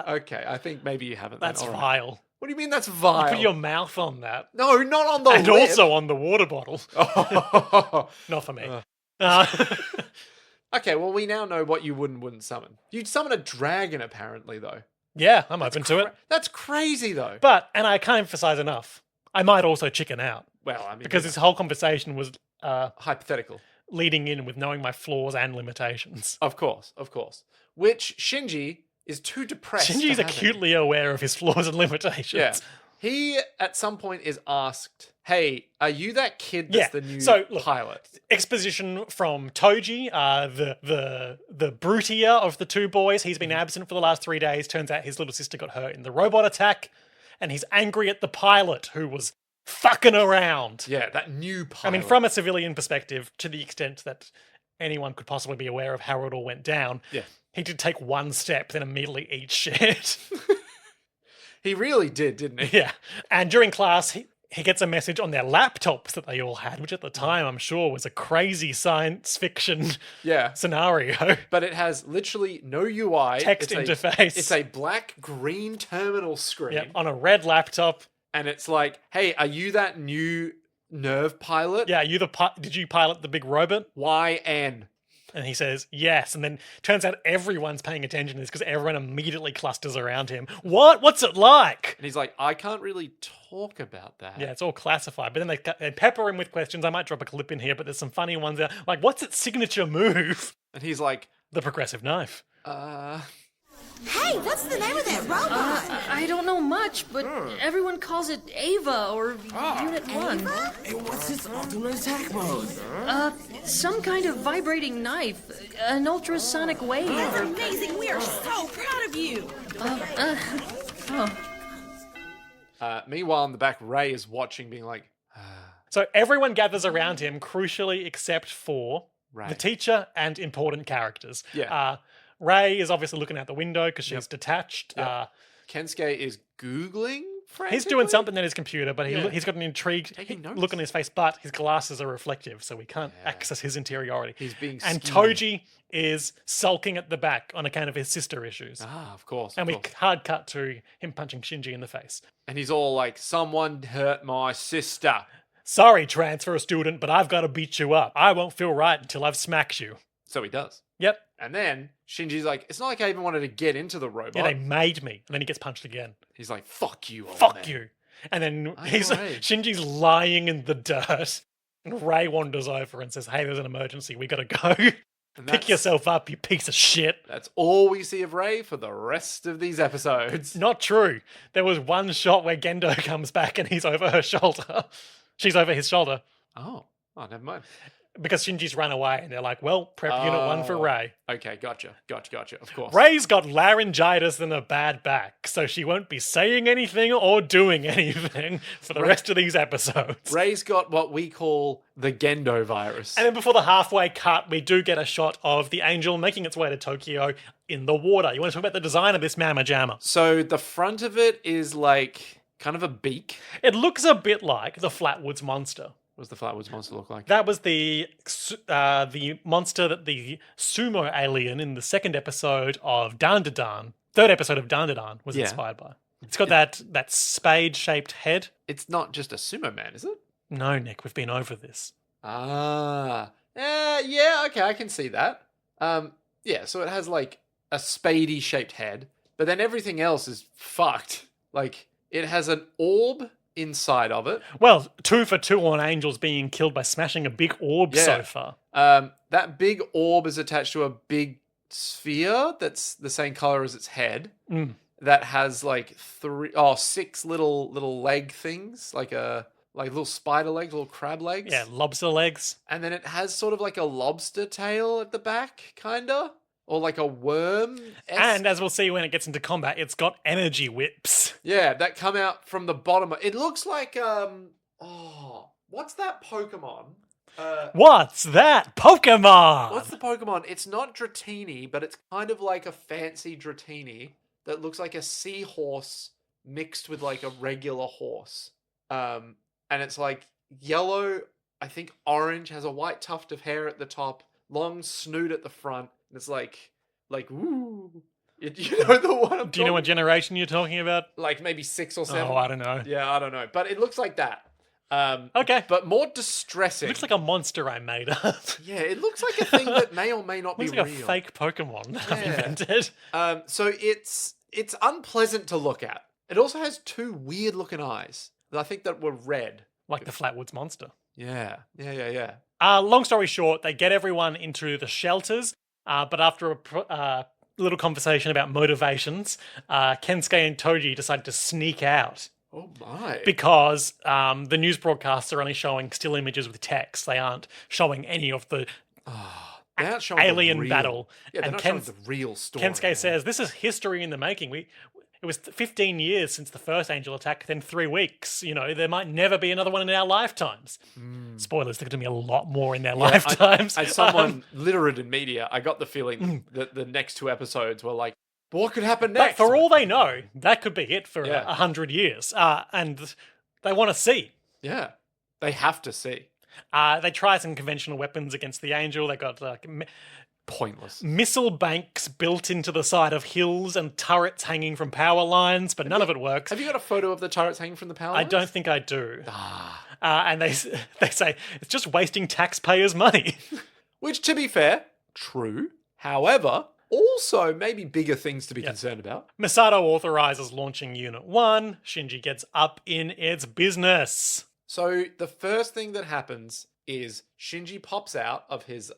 Okay, I think maybe you haven't. then. that's All right. vile. What do you mean that's vile? Put your mouth on that. No, not on the And lip. also on the water bottle. Oh. Not for me. Uh. Okay, well, we now know what you wouldn't summon. You'd summon a dragon, apparently, though. Yeah, I'm open to it. That's crazy, though. But, and I can't emphasize enough, I might also chicken out. Well, I mean, Because this whole conversation was hypothetical. leading in with knowing my flaws and limitations. Of course. Which Shinji is too depressed. Shinji's to have acutely aware of his flaws and limitations. Yeah. He, at some point, is asked, hey, are you that kid that's the new look, pilot? Exposition from Touji, the brutier of the two boys. He's been absent for the last 3 days. Turns out his little sister got hurt in the robot attack, and he's angry at the pilot who was fucking around. Yeah, that new pilot. I mean, from a civilian perspective, to the extent that anyone could possibly be aware of how it all went down, Yeah. he did take one step, then immediately eat shit. He really did, didn't he? Yeah. And during class, he gets a message on their laptops that they all had, which at the time I'm sure was a crazy science fiction Yeah. scenario. But it has literally no UI. Text interface. It's a black-green terminal screen. Yep, on a red laptop. And it's like, hey, are you that new nerve pilot? Yeah, did you pilot the big robot? YN. And he says, yes. And then turns out everyone's paying attention to this because everyone immediately clusters around him. What? What's it like? And he's like, I can't really talk about that. Yeah, it's all classified. But then they pepper him with questions. I might drop a clip in here, but there's some funny ones there. Like, what's its signature move? And he's like, The progressive knife. Hey, what's the name of that robot? I don't know much, but everyone calls it EVA or Unit 1. And what's its ultimate attack mode? Some kind of vibrating knife, an ultrasonic wave. That's amazing. We are so proud of you. meanwhile, in the back, Ray is watching, being like, So everyone gathers around him, crucially except for Ray. the teacher and important characters. Yeah. Ray is obviously looking out the window because she's detached. Yep. Kensuke is Googling He's doing something on his computer, but Yeah. he's got an intrigued Taking notes. look on his face, but his glasses are reflective, so we can't access his interiority. He's being And scheming. Touji is sulking at the back on account of his sister issues. Ah, of course. And of we course. hard cut to him punching Shinji in the face. And he's all like, someone hurt my sister. Sorry, transfer student, but I've got to beat you up. I won't feel right until I've smacked you. So he does. Yep. And then Shinji's like, it's not like I even wanted to get into the robot. Yeah, they made me. And then he gets punched again. He's like, fuck you, old Fuck man. you. And then I he's know, Ray. Shinji's lying in the dirt. And Ray wanders over and says, hey, there's an emergency. We gotta go. And Pick that's- yourself up, you piece of shit. That's all we see of Ray for the rest of these episodes. Not true. There was one shot where Gendo comes back and he's over her shoulder. She's over his shoulder. Oh, never mind. Because Shinji's run away and they're like, well, prep unit 1 for Oh. Ray. Okay, gotcha, of course. Ray's got laryngitis and a bad back, so she won't be saying anything or doing anything for the rest of these episodes. Ray's got what we call the Gendo virus. And then before the halfway cut, we do get a shot of the angel making its way to Tokyo in the water. You want to talk about the design of this mamma jamma? So the front of it is like kind of a beak. It looks a bit like the Flatwoods monster. What does the Flatwoods monster look like? That was the monster that the sumo alien in the second episode of Dan, third episode of Dan was Yeah. inspired by. It's got that spade-shaped head. It's not just a sumo man, is it? No, Nick, we've been over this. Yeah, okay, I can see that. Yeah, so it has like a spadey shaped head, but then everything else is fucked. Like, it has an orb inside of it. Well, 2 for 2 on Angels being killed by smashing a big orb Yeah. so far. That big orb is attached to a big sphere that's the same color as its head. That has like 6 little leg things, like little spider legs, little crab legs. Yeah, lobster legs. And then it has sort of like a lobster tail at the back, kinda, or like a worm. And as we'll see when it gets into combat, it's got energy whips. Yeah, that come out from the bottom. It looks like what's that Pokemon? What's that Pokemon? What's the Pokemon? It's not Dratini, but it's kind of like a fancy Dratini that looks like a seahorse mixed with like a regular horse. And it's like yellow, I think orange, has a white tuft of hair at the top, long snoot at the front, and it's like woo. You know the one Do you know what generation you're talking about? Like maybe 6 or 7. Oh, I don't know. Yeah, I don't know. But it looks like that. Okay. But more distressing. It looks like a monster I made up. Yeah, it looks like a thing that may or may not be Looks real. like a fake Pokemon that I've Yeah. invented. So it's unpleasant to look at. It also has 2 weird looking eyes that I think that were red. Like the Flatwoods monster. Yeah. Long story short, they get everyone into the shelters, but after a little conversation about motivations, Kensuke and Touji decide to sneak out. Oh my. Because the news broadcasts are only showing still images with text. They aren't showing any of the They're not showing the alien real- battle. Yeah, they're And not showing the real story. Kensuke man. says, this is history in the making. It was 15 years since the first angel attack, then 3 weeks. You know, there might never be another one in our lifetimes. Spoilers, there's going to be a lot more in their lifetimes. As someone literate in media, I got the feeling that the next 2 episodes were like, but what could happen But next? for all they know, that could be it for Yeah. 100 years. And they want to see. Yeah. They have to see. They try some conventional weapons against the angel. They got Pointless. missile banks built into the side of hills and turrets hanging from power lines, but none of it works. Have you got a photo of the turrets hanging from the power I lines? don't think I do. And they say it's just wasting taxpayers' money. Which, to be fair, true. However, also maybe bigger things to be concerned about. Masato authorizes launching Unit 1. Shinji gets up in its business. So the first thing that happens is Shinji pops out of his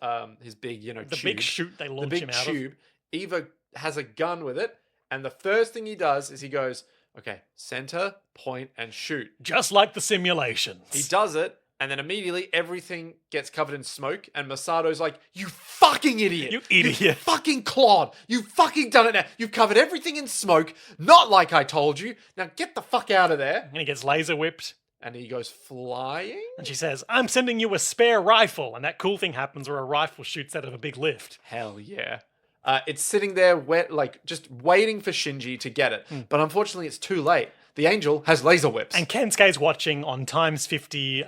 big, The tube. big chute they The launch big him out tube. Eva has a gun with it, and the first thing he does is he goes, okay, center, point, and shoot. of. Just like the simulations. He does it, and then immediately everything gets covered in smoke, and Masato's like, you fucking idiot! You idiot. You fucking clod! You fucking done it now! You've covered everything in smoke, not like I told you! Now get the fuck out of there! And he gets laser whipped. And he goes flying? And she says, I'm sending you a spare rifle. And that cool thing happens where a rifle shoots out of a big lift. Hell yeah. It's sitting there just waiting for Shinji to get it. But unfortunately, it's too late. The angel has laser whips. And Kensuke's watching on times 50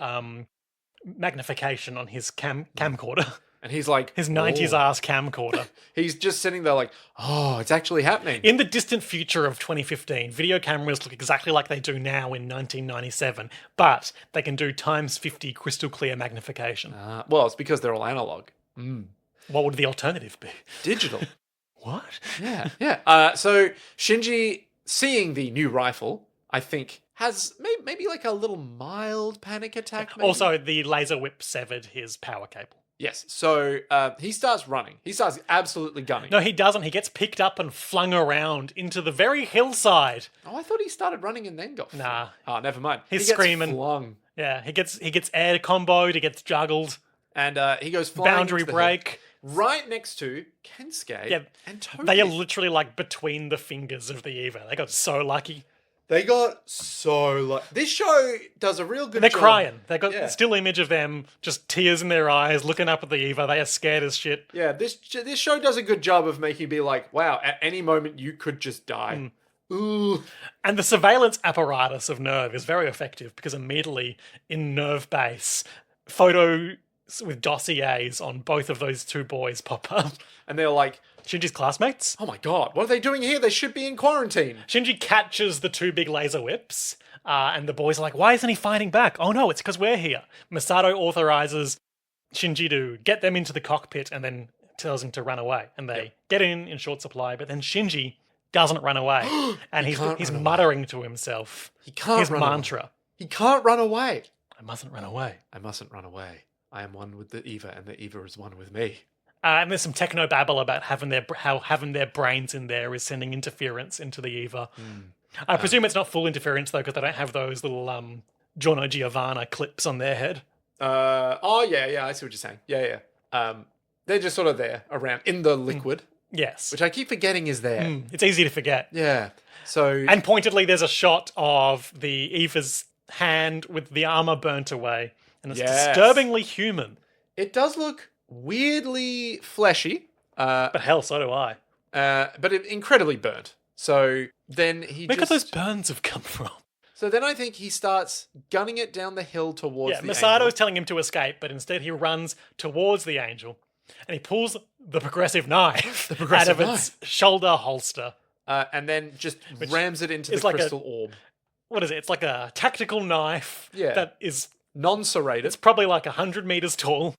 magnification on his camcorder. And he's like... His 90s "Oh." ass camcorder. He's just sitting there like, oh, it's actually happening. In the distant future of 2015, video cameras look exactly like they do now in 1997, but they can do times 50 crystal clear magnification. Well, it's because they're all analog. What would the alternative be? Digital. What? Yeah. So Shinji, seeing the new rifle, I think, has maybe like a little mild panic attack. Maybe? Also, the laser whip severed his power cable. Yes. So he starts running. He starts absolutely gunning. No, he doesn't. He gets picked up and flung around into the very hillside. Oh, I thought he started running and then got. Nah. Oh, never mind. He's he gets screaming. Flung. Yeah, he gets air comboed, he gets juggled, And he goes flying. boundary into the break. hill, right next to Kensuke Yeah, and Touji. they are literally like between the fingers of the Eva. They got so lucky. They got so lucky. This show does a real good They're job. crying. They got Yeah. a still image of them, just tears in their eyes, looking up at the Eva. They are scared as shit. Yeah, this show does a good job of making you be like, wow, at any moment you could just die. Ooh. And the surveillance apparatus of Nerve is very effective because immediately in Nerve Base, photos with dossiers on both of those 2 boys pop up. And they're like, Shinji's classmates. oh my god, what are they doing here? They should be in quarantine. Shinji catches the 2 big laser whips, and the boys are like, why isn't he fighting back? Oh no, it's because we're here. Masato authorizes Shinji to get them into the cockpit and then tells him to run away. And they get in short supply, but then Shinji doesn't run away. And He he's can't run away. muttering to himself He can't his run away. mantra. He can't run away. I mustn't run away. I mustn't run away. I am one with the Eva, and the Eva is one with me. And there's some techno babble about how having their brains in there is sending interference into the Eva. I presume it's not full interference though, because they don't have those little Giorno Giovanna clips on their head. Oh yeah, I see what you're saying. Yeah. They're just sort of there around in the liquid, Yes, which I keep forgetting is there. it's easy to forget. Yeah. So And pointedly, there's a shot of the Eva's hand with the armor burnt away, and it's Yes. disturbingly human. it does look weirdly fleshy, But hell, so do I. but incredibly burnt. So then he Where could those just. burns have come from? So then I think he starts gunning it down the hill towards Yeah, the Masato's angel. telling him to escape, but instead he runs towards the angel, and he pulls the progressive knife out of its shoulder holster. And then just rams it into the is like a- crystal orb. What is it? It's like a tactical knife Yeah. that is, Non-serrated. it's probably like 100 meters tall.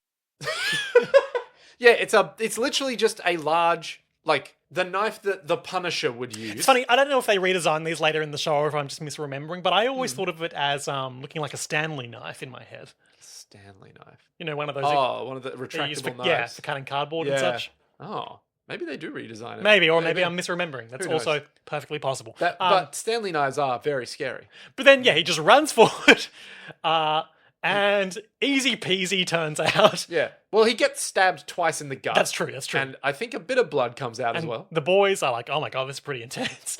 Yeah, it's literally just a large, like, the knife that the Punisher would use. It's funny, I don't know if they redesign these later in the show or if I'm just misremembering, but I always thought of it as looking like a Stanley knife in my head. Stanley knife. You know, one of those Oh, one of the they use for, retractable yeah, knives. for cutting cardboard and such. Oh, maybe they do redesign it. Maybe, or maybe I'm misremembering. That's Who knows? also perfectly possible. But Stanley knives are very scary. But then, yeah, he just runs forward, and easy peasy turns out. Yeah. Well, he gets stabbed twice in the gut. That's true, that's true. And I think a bit of blood comes out as well. The boys are like, oh my god, this is pretty intense.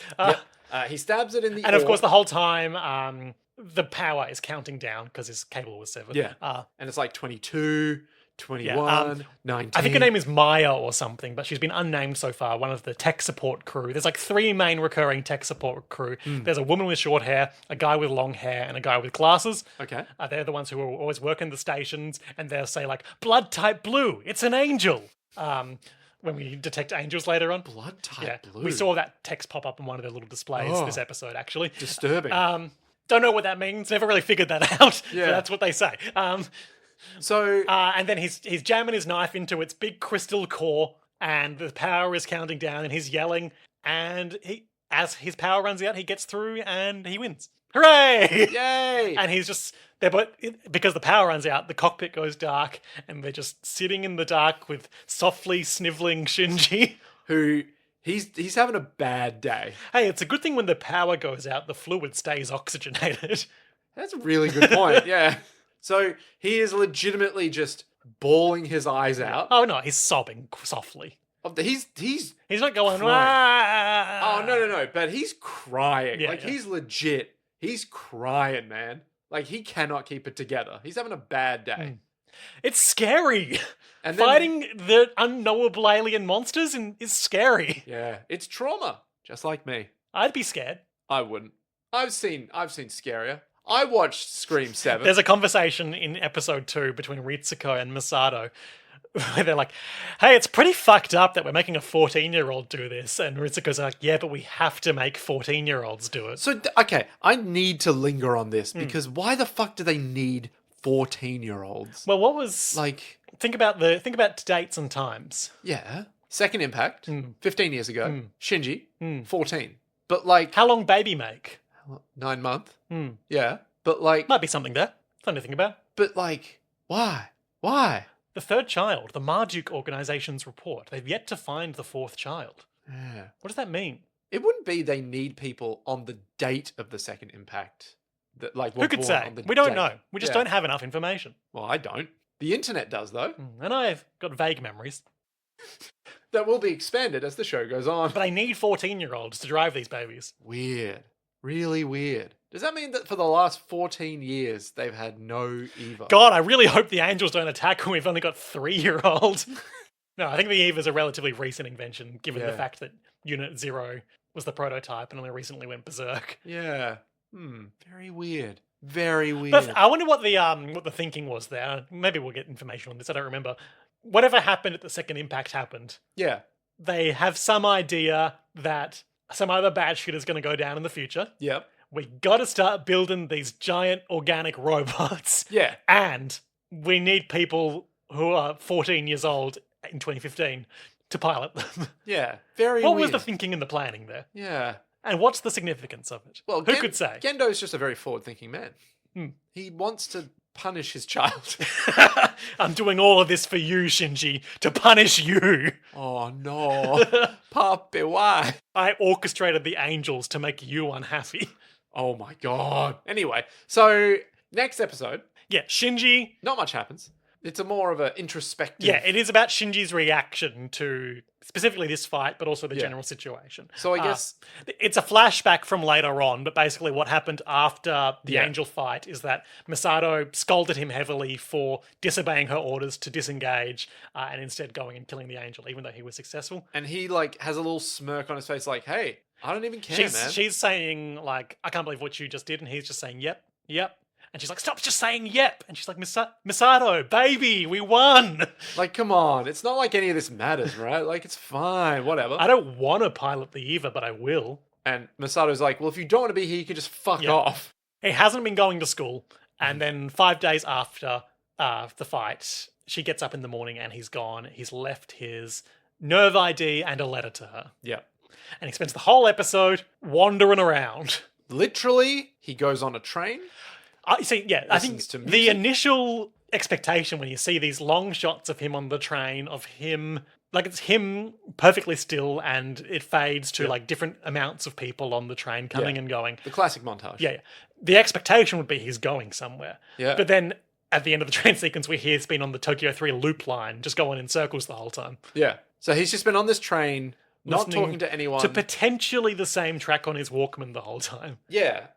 He stabs it in the And of orb. course, the whole time, the power is counting down because his cable was severed. Yeah. Uh, And it's like 22, 21, Yeah, 19. I think her name is Maya or something, but she's been unnamed so far. One of the tech support crew. There's like 3 main recurring tech support crew. There's a woman with short hair, a guy with long hair, and a guy with glasses. Okay. They're the ones who are always working the stations, and they'll say like, blood type blue, it's an angel. When we detect angels later on. Blood type Yeah, blue. we saw that text pop up in one of their little displays this episode, actually. Disturbing. Don't know what that means. Never really figured that out. Yeah. But that's what they say. So And then he's jamming his knife into its big crystal core, and the power is counting down, and he's yelling. And as his power runs out, he gets through, and he wins. Hooray! yay! And he's just because the power runs out, the cockpit goes dark, and they're just sitting in the dark with softly sniveling Shinji. Who he's having a bad day. Hey, it's a good thing when the power goes out, the fluid stays oxygenated. That's a really good point. Yeah. So he is legitimately just bawling his eyes out. Oh no, he's sobbing softly. He's He's not going. Crying. "Ah." Oh no, but he's crying. Yeah, like yeah. he's legit. He's crying, man. Like he cannot keep it together. He's having a bad day. It's scary. And then- Fighting the unknowable alien monsters is scary. Yeah, it's trauma, just like me. I'd be scared. I wouldn't. I've seen scarier. I watched Scream 7. There's a conversation in episode 2 between Ritsuko and Masato where they're like, hey, it's pretty fucked up that we're making a 14-year-old do this. And Ritsuko's like, yeah, but we have to make 14-year-olds do it. So okay, I need to linger on this because why the fuck do they need 14-year-olds? Well, what was Like, think about dates and times. yeah, Second Impact, 15 years ago. Shinji, 14. But like, How long baby make? 9 month. Yeah, but like, Might be something there. Something to think about. but like, why? Why? The third child, the Marduk organization's report. They've yet to find the 4th child. Yeah. What does that mean? It wouldn't be they need people on the date of the Second Impact. That like were Who could born say? on the We don't date. know. We just Yeah. don't have enough information. Well, I don't. The internet does though. And I've got vague memories. That will be expanded as the show goes on. But I need 14-year-olds to drive these babies. Weird. Really weird. Does that mean that for the last 14 years they've had no Eva? God, I really hope the angels don't attack when we've only got 3-year-olds. No, I think the Eva's a relatively recent invention, given the Yeah. fact that Unit 0 was the prototype and only recently went berserk. Yeah. Very weird. Very weird. But I wonder what the thinking was there. Maybe we'll get information on this. I don't remember. Whatever happened at the Second Impact happened. yeah. They have some idea that some other bad shit is going to go down in the future. Yep. We got to start building these giant organic robots. Yeah. And we need people who are 14 years old in 2015 to pilot them. Yeah, very What weird. was the thinking and the planning there? Yeah. And what's the significance of it? Well, Who could say? Gendo is just a very forward-thinking man. He wants to punish his child. I'm doing all of this for you, Shinji, to punish you. Oh no, Papi, why? I orchestrated the angels to make you unhappy. Oh my god. Anyway, so next episode, Yeah, Shinji. not much happens. It's a more of an introspective. Yeah, it is about Shinji's reaction to specifically this fight, but also the general situation. So I guess it's a flashback from later on, but basically what happened after the angel fight is that Masato scolded him heavily for disobeying her orders to disengage and instead going and killing the angel, even though he was successful. and he like has a little smirk on his face, like, "Hey, I don't even care, man." She's saying, like, I can't believe what you just did, and he's just saying, yep, yep. And she's like, stop just saying yep. And she's like, Masato, baby, we won. Like, come on, it's not like any of this matters, right? Like, it's fine, whatever. I don't want to pilot the EVA, but I will. And Masato's like, "Well, if you don't want to be here, you can just fuck off." He hasn't been going to school. And then 5 days after the fight, she gets up in the morning and he's gone. He's left his nerve ID and a letter to her. Yeah. And he spends the whole episode wandering around. Literally, he goes on a train. I think Listens to the music. initial expectation when you see these long shots of him on the train, of him, like it's him perfectly still, and it fades to like different amounts of people on the train coming and going. The classic montage. Yeah. The expectation would be he's going somewhere. Yeah. But then at the end of the train sequence, we hear it's been on the Tokyo 3 loop line, just going in circles the whole time. Yeah. So he's just been on this train, not Listening talking to anyone. To potentially the same track on his Walkman the whole time. Yeah.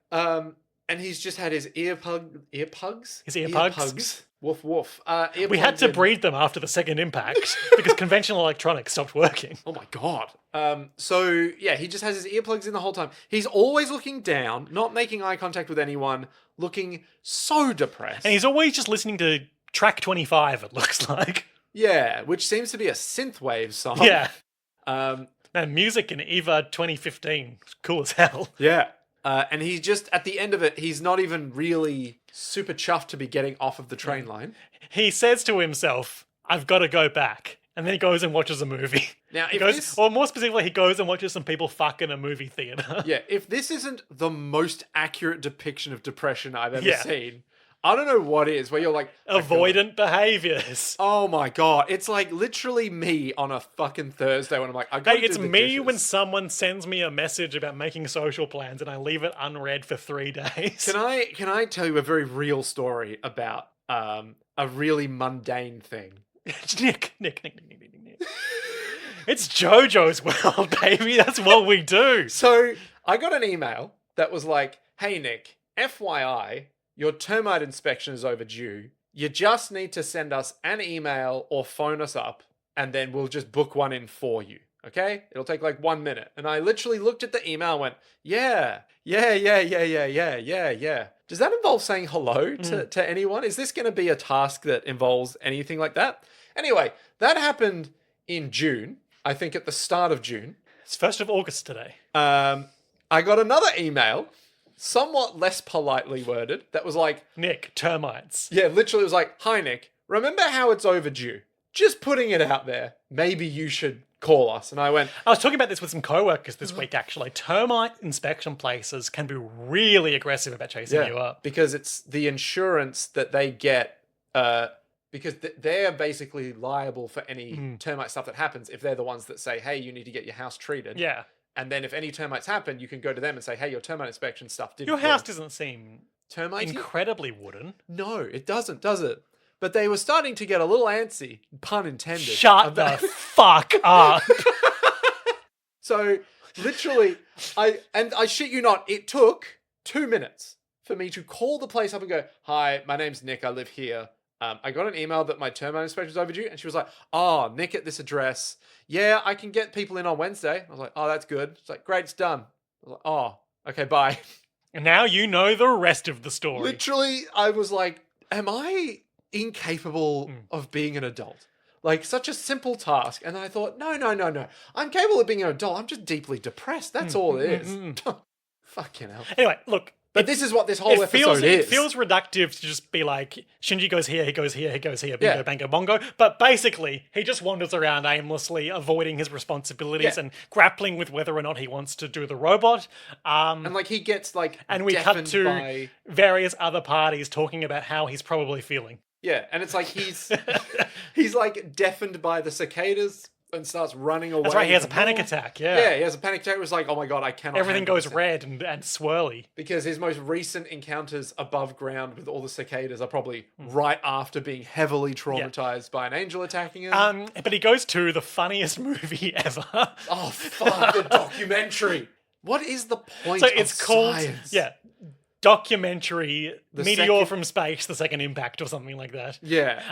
And he's just had his earpugs? His earpugs? Woof woof. We had Earplugs to in. breed them after the second impact because conventional electronics stopped working. Oh my god. So yeah, he just has his earplugs in the whole time. He's always looking down, not making eye contact with anyone, looking so depressed. And he's always just listening to track 25, it looks like. Yeah, which seems to be a synthwave song. Yeah. Um, Man, music in EVA 2015 was cool as hell. yeah. And he's just, at the end of it, he's not even really super chuffed to be getting off of the train line. He says to himself, I've got to go back. And then he goes and watches a movie. Now, He if goes, this... or more specifically, he goes and watches some people fuck in a movie theater. Yeah, if this isn't the most accurate depiction of depression I've ever Yeah. seen, I don't know what is, where you're like... Avoidant behaviors. Oh my god, it's like literally me on a fucking Thursday when I'm like, I gotta Hey, it's do the me dishes. when someone sends me a message about making social plans and I leave it unread for 3 days. Can I tell you a very real story about a really mundane thing? Nick. It's JoJo's world, baby. That's what we do. So I got an email that was like, "Hey Nick, FYI, your termite inspection is overdue. You just need to send us an email or phone us up, and then we'll just book one in for you. Okay? It'll take like 1 minute." And I literally looked at the email and went, yeah. Does that involve saying hello to anyone? Is this going to be a task that involves anything like that? Anyway, that happened in June. I think at the start of June. It's 1st of August today. I got another email, somewhat less politely worded, that was like, Nick, termites. yeah, literally it was like, "Hi Nick, remember how it's overdue? Just putting it out there. Maybe you should call us." And I went, I was talking about this with some co-workers this week, actually. Termite inspection places can be really aggressive about chasing you up. because it's the insurance that they get, because they're basically liable for any termite stuff that happens if they're the ones that say, "Hey, you need to get your house treated." Yeah. And then if any termites happen, you can go to them and say, "Hey, your termite inspection stuff didn't Your house work." doesn't seem termite incredibly wooden. No, it doesn't, does it? But they were starting to get a little antsy, pun intended. Shut about- the fuck up. So, literally, I shit you not, it took 2 minutes for me to call the place up and go, "Hi, my name's Nick, I live here. I got an email that my termite inspection is overdue." And she was like, "Oh, Nick at this address. Yeah, I can get people in on Wednesday." I was like, "Oh, that's good." She's like, "Great, it's done." I was like, "Oh, okay, bye." And now you know the rest of the story. Literally, I was like, am I incapable of being an adult? Like, such a simple task. And I thought, no. I'm capable of being an adult. I'm just deeply depressed. That's all it is. Fucking hell. Anyway, look, But this is what this whole episode is. It feels reductive to just be like, Shinji goes here, he goes here, he goes here, bingo, Yeah. bango, bongo. But basically, he just wanders around aimlessly, avoiding his responsibilities Yeah. and grappling with whether or not he wants to do the robot. And like he gets like And we cut deafened to by... various other parties talking about how he's probably feeling. Yeah, and it's like he's like deafened by the cicadas and starts running away. That's right, he has a from panic home. attack, yeah. Yeah, he has a panic attack. It was like, oh my god, I cannot. Everything handle goes this. red and swirly. Because his most recent encounters above ground with all the cicadas are probably right after being heavily traumatized by an angel attacking him. But he goes to the funniest movie ever. Oh fuck, the documentary. What is the point So of it's called, science? documentary The Meteor second- from Space, the second impact or something like that. Yeah.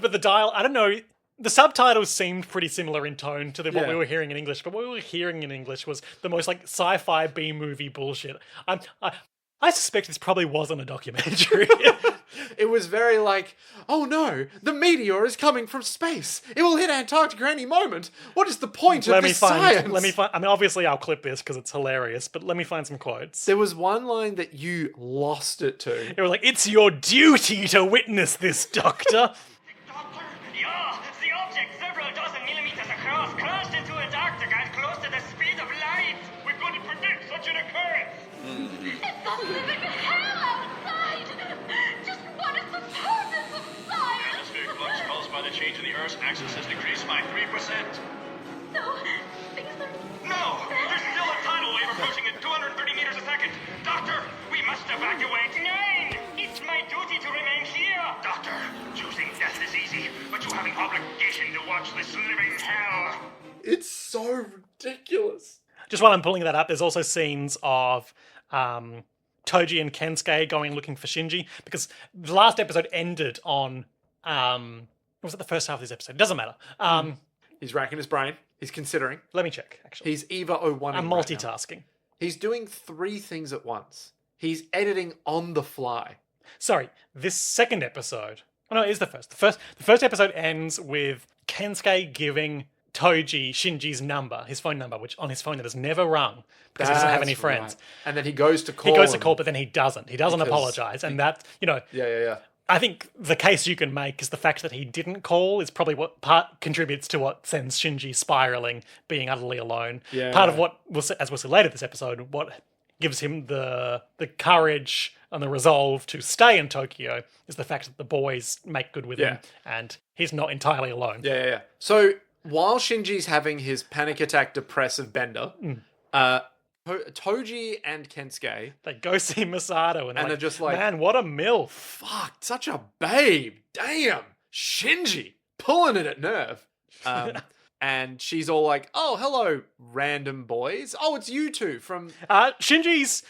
But the dial, I don't know, the subtitles seemed pretty similar in tone to what Yeah. we were hearing in English, but what we were hearing in English was the most like sci-fi B-movie bullshit. I suspect this probably wasn't a documentary. It was very like, oh no, the meteor is coming from space. It will hit Antarctica any moment. What is the point of this science? Let me find. I mean, obviously, I'll clip this because it's hilarious. But let me find some quotes. There was one line that you lost it to. They were like, "It's your duty to witness this, Doctor." Doctor, yeah, the object several dozen millimeters across crashed into Antarctica at close to the speed of light. We couldn't predict such an occurrence. It's a living hell outside! Just what is the purpose of science? Atmospheric flux caused by the change in the Earth's axis has decreased by 3%. So, things are... No! There's still a tidal wave approaching at 230 meters a second. Doctor, we must evacuate. Nine! It's my duty to remain here. Doctor, choosing death is easy, but you have an obligation to watch this living hell. It's so ridiculous. Just while I'm pulling that up, there's also scenes of Touji and Kensuke going looking for Shinji, because the last episode ended on was it the first half of this episode? It doesn't matter. He's racking his brain. He's considering. Let me check, actually. He's EVA2. I'm multitasking. He's doing 3 things at once. He's editing on the fly. Sorry, this second episode. Oh no, it is the first. The first episode ends with Kensuke giving Touji Shinji's number, his phone number, which on his phone that has never rung because he doesn't have any That's friends. right. And then he goes to call. He goes to him. call, but then he doesn't. He doesn't Because apologize, and that, Yeah. I think the case you can make is the fact that he didn't call is probably what part contributes to what sends Shinji spiraling, being utterly alone. Yeah. Part of what, as we'll see later this episode, what gives him the courage and the resolve to stay in Tokyo is the fact that the boys make good with him, and he's not entirely alone. Yeah. So while Shinji's having his panic attack depressive bender, Touji and Kensuke, They go see Masato, and they're just like, man, what a MILF. fuck, such a babe. Damn, Shinji, pulling it at nerve. And she's all like, oh, hello, random boys. Oh, it's you two from... Shinji's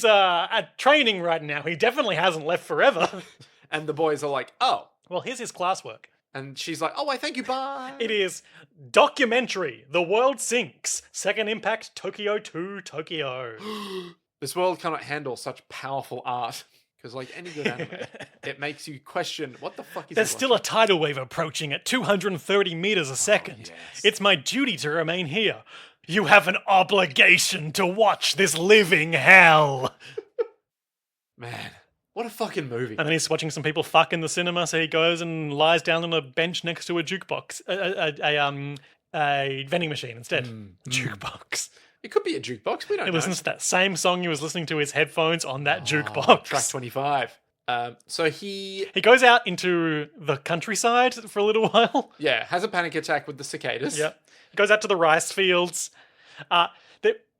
at training right now. He definitely hasn't left forever. And the boys are like, oh. Well, here's his classwork. And she's like, oh, I thank you, bye. It is documentary. The world sinks. Second impact. Tokyo 2. Tokyo. This world cannot handle such powerful art. Because like any good anime, it makes you question, what the fuck is There's still a tidal wave approaching at 230 meters a second. yes. It's my duty to remain here. You have an obligation to watch this living hell. Man, what a fucking movie. And then he's watching some people fuck in the cinema, so he goes and lies down on a bench next to a jukebox, a vending machine instead. Jukebox. It could be a jukebox, we don't He know. listens to that same song he was listening to his headphones on that jukebox. Track 25. So he, He goes out into the countryside for a little while. has a panic attack with the cicadas. Yep. He goes out to the rice fields.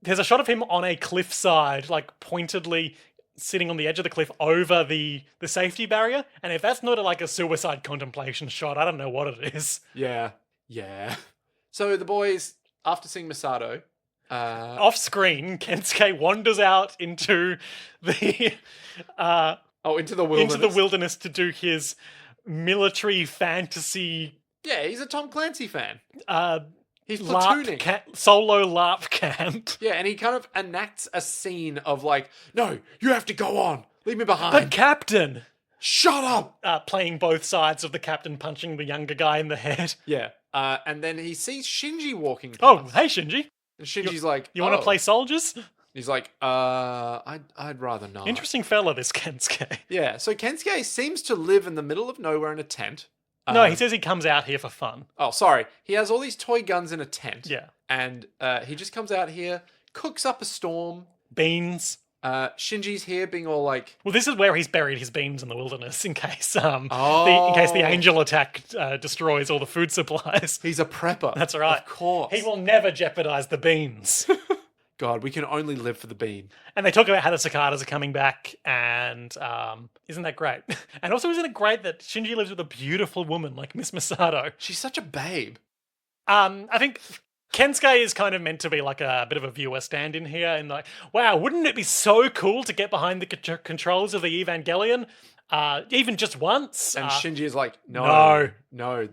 There's a shot of him on a cliffside, like pointedly sitting on the edge of the cliff over the safety barrier. And if that's not like a suicide contemplation shot, I don't know what it is. Yeah. So the boys, after seeing Masato, Off screen, Kensuke wanders out into the into the wilderness to do his military fantasy. Yeah, he's a Tom Clancy fan. He's LARP platooning. solo LARP camp. Yeah, and he kind of enacts a scene of like, no, you have to go on. Leave me The behind. captain! Shut up! Playing both sides of the captain punching the younger guy in the head. Yeah. And then he sees Shinji walking past. Oh, hey Shinji. And Shinji's like, You want to "Oh." play soldiers? He's like, I'd rather not. Interesting fella, this Kensuke. Yeah, so Kensuke seems to live in the middle of nowhere in a tent. No, he says he comes out here for fun. Oh, sorry. He has all these toy guns in a tent. Yeah. And he just comes out here, cooks up a storm. Beans. Shinji's here being all like... Well, this is where he's buried his beans in the wilderness in case the angel attack destroys all the food supplies. He's a prepper. That's right. Of course. He will never jeopardize the beans. God, we can only live for the bean. And they talk about how the cicadas are coming back, and isn't that great? And also, isn't it great that Shinji lives with a beautiful woman like Miss Masato? She's such a babe. I think Kensuke is kind of meant to be like a bit of a viewer stand-in here, and like, wow, wouldn't it be so cool to get behind the controls of the Evangelion, even just once? And Shinji is like, no,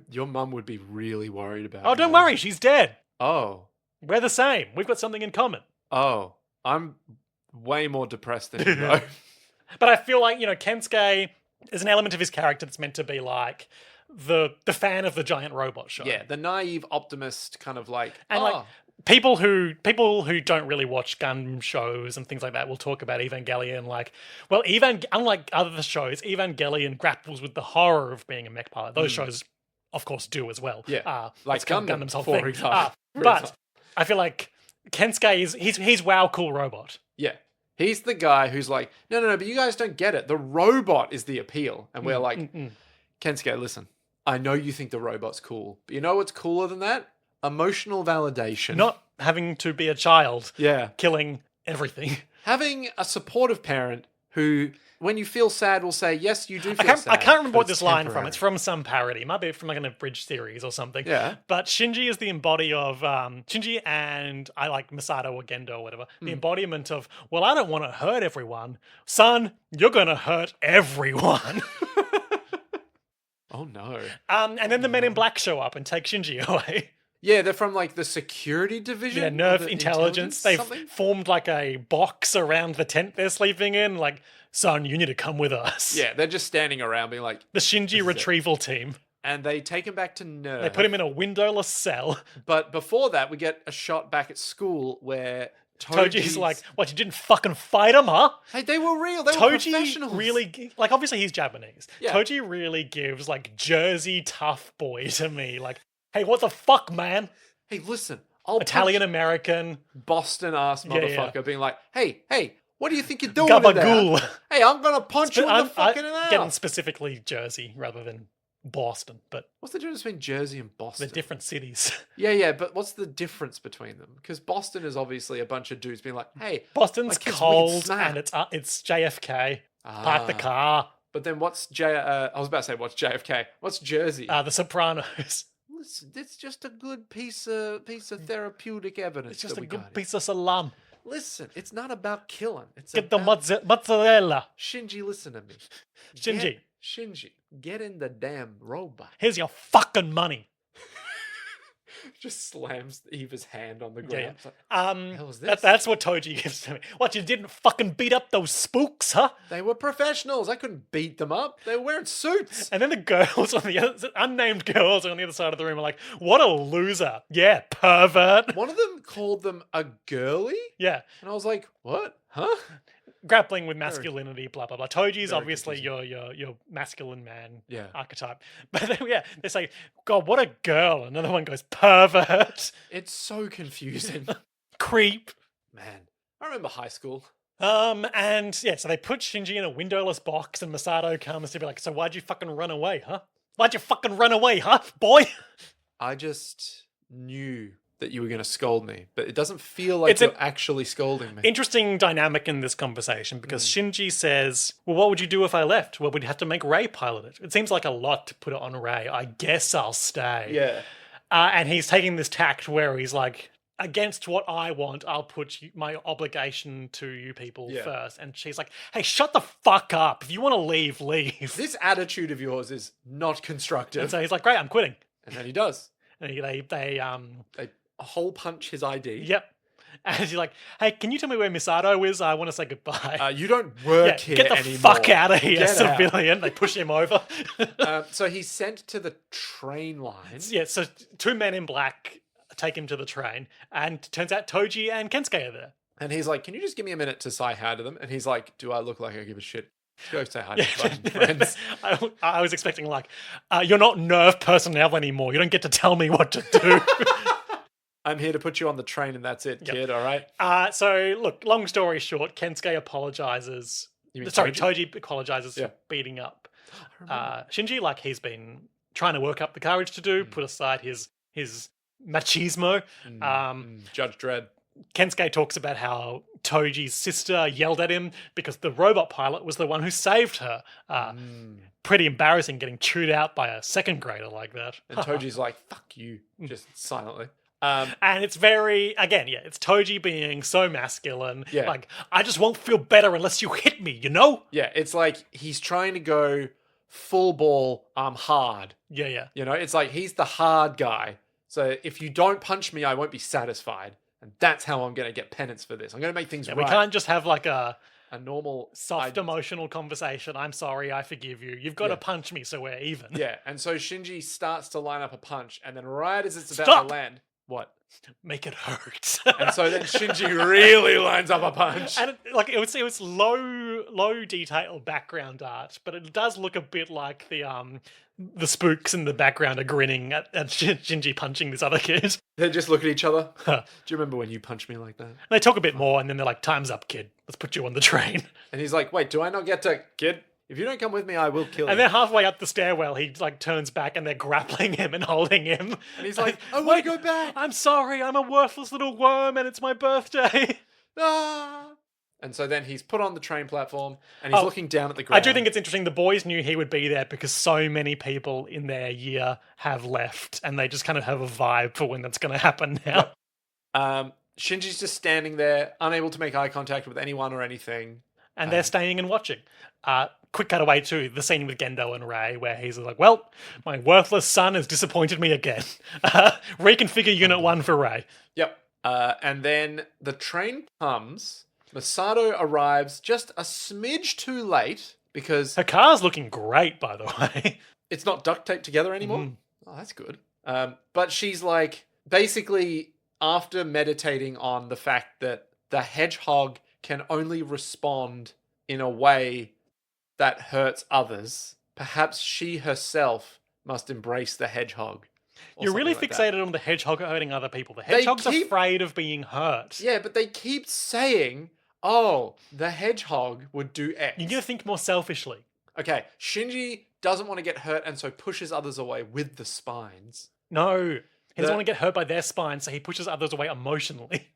your mum would be really worried about Oh, don't worry, she's dead. Oh. We're the same. We've got something in common. Oh, I'm way more depressed than you know. But I feel like, Kensuke is an element of his character that's meant to be like the fan of the giant robot show. Yeah, the naive optimist kind of like, and like people who don't really watch gun shows and things like that will talk about Evangelion like, well, unlike other shows, Evangelion grapples with the horror of being a mech pilot. Those shows, of course, do as well. Yeah, like Gundam's whole thing. Example. But I feel like Kensuke he's wow cool robot. Yeah. He's the guy who's like, no, but you guys don't get it. The robot is the appeal. And we're like, Kensuke, listen, I know you think the robot's cool, but you know what's cooler than that? Emotional validation. Not having to be a child. Yeah. Killing everything. Having a supportive parent who, when you feel sad, will say, yes, you do feel sad. I can't remember what this line temporary. from. It's from some parody. It might be from like an abridged series or something. Yeah. But Shinji is the embody of Shinji and I like Masato or Gendo or whatever. The embodiment of, well, I don't want to hurt everyone. Son, you're going to hurt everyone. Oh, no. And then the men in black show up and take Shinji away. Yeah, they're from like the security division. Yeah, nerve intelligence. They've formed like a box around the tent they're sleeping in. Like, son, you need to come with us. Yeah, they're just standing around being like... The Shinji retrieval team. And they take him back to Nerve. They put him in a windowless cell. But before that, we get a shot back at school where Toji's like, what, you didn't fucking fight him, huh? Hey, they were real. They were professionals. Toji really, like, obviously he's Japanese. Yeah. Toji really gives, like, Jersey tough boy to me. Like, hey, what the fuck, man? Hey, listen. Italian-American. Boston-ass motherfucker being like, hey, what do you think you're doing Gabagool. there? Hey, I'm going to punch you in the fucking mouth. Getting specifically Jersey rather than Boston, but... What's the difference between Jersey and Boston? They're different cities. Yeah, but what's the difference between them? Because Boston is obviously a bunch of dudes being like, hey... Boston's cold, and it's JFK. Park the car. But then what's I was about to say, what's JFK? What's Jersey? The Sopranos. Listen, it's just a good piece of therapeutic evidence. It's just a good piece of salam. Listen, it's not about killing. It's Get about... the mozzarella. Shinji, listen to me. Shinji, get in the damn robot. Here's your fucking money. Just slams Eva's hand on the ground. Yeah. This? That's what Touji gives to me. What, you didn't fucking beat up those spooks, huh? They were professionals. I couldn't beat them up. They were wearing suits. And then the girls on the other, unnamed girls on the other side of the room are like, what a loser. Yeah, pervert. One of them called them a girly? Yeah. And I was like, what? Huh? Grappling with masculinity, blah, blah, blah. Toji's very obviously your masculine man archetype. But then, they say, God, what a girl. Another one goes, pervert. It's so confusing. Creep. Man, I remember high school. And yeah, so they put Shinji in a windowless box and Masato comes to be like, so why'd you fucking run away, huh? Why'd you fucking run away, huh, boy? I just knew that you were going to scold me, but it doesn't feel like you're actually scolding me. Interesting dynamic in this conversation because Shinji says, well, what would you do if I left? Well, we'd have to make Rei pilot it. It seems like a lot to put it on Rei. I guess I'll stay. Yeah. And he's taking this tact where he's like, against what I want, I'll put my obligation to you people first. And she's like, hey, shut the fuck up. If you want to leave, leave. This attitude of yours is not constructive. And so he's like, great, I'm quitting. And then he does. And they hole punch his ID. Yep. And he's like, hey, can you tell me where Misato is? I want to say goodbye. You don't work here get the anymore. fuck out of here, Get civilian. They push him over. So he's sent to the train line. Yeah, so two men in black take him to the train, and turns out Touji and Kensuke are there. And he's like, can you just give me a minute to say hi to them? And he's like, do I look like I give a shit? Go say hi to your fucking friends. I was expecting like, you're not nerve personnel anymore. You don't get to tell me what to do. I'm here to put you on the train and that's it, kid, all right? So, look, long story short, Kensuke apologizes. You mean Toji apologizes Yeah. for beating up Shinji, like he's been trying to work up the courage to do, put aside his machismo. Judge Dredd. Kensuke talks about how Toji's sister yelled at him because the robot pilot was the one who saved her. Pretty embarrassing getting chewed out by a second grader like that. And Toji's like, fuck you, just silently. And it's very, again, it's Toji being so masculine. Yeah. Like, I just won't feel better unless you hit me, you know? Yeah, it's like he's trying to go full ball, hard. Yeah. You know, it's like he's the hard guy. So if you don't punch me, I won't be satisfied. And that's how I'm going to get penance for this. I'm going to make things right. We can't just have like a normal soft emotional conversation. I'm sorry, I forgive you. You've got to punch me so we're even. Yeah, and so Shinji starts to line up a punch, and then right as it's about Stop! to land, what? Make it hurt. And so then Shinji really lines up a punch. And it was low detail background art, but it does look a bit like the spooks in the background are grinning at Shinji punching this other kid. They just look at each other. Do you remember when you punched me like that? And they talk a bit more, and then they're like, "Time's up, kid. Let's put you on the train." And he's like, "Wait, do I not get to, kid? If you don't come with me, I will kill you." And then halfway up the stairwell, he like turns back, and they're grappling him and holding him. And he's like, "I want to go back. I'm sorry. I'm a worthless little worm, and it's my birthday." Ah. And so then he's put on the train platform and he's looking down at the ground. I do think it's interesting. The boys knew he would be there because so many people in their year have left and they just kind of have a vibe for when that's going to happen now. Yep. Shinji's just standing there, unable to make eye contact with anyone or anything. And they're staying and watching. Quick cutaway to the scene with Gendo and Rei where he's like, well, my worthless son has disappointed me again. Reconfigure Unit 1 for Rei. Yep. And then the train comes. Masato arrives just a smidge too late because... Her car's looking great, by the way. It's not duct taped together anymore? Oh, that's good. But she's like, basically, after meditating on the fact that the hedgehog can only respond in a way that hurts others, perhaps she herself must embrace the hedgehog. You're really fixated on the hedgehog hurting other people. The hedgehog's afraid of being hurt. Yeah, but they keep saying... Oh, the hedgehog would do X. You're going to think more selfishly. Okay, Shinji doesn't want to get hurt and so pushes others away with the spines. No, he doesn't want to get hurt by their spines, so he pushes others away emotionally.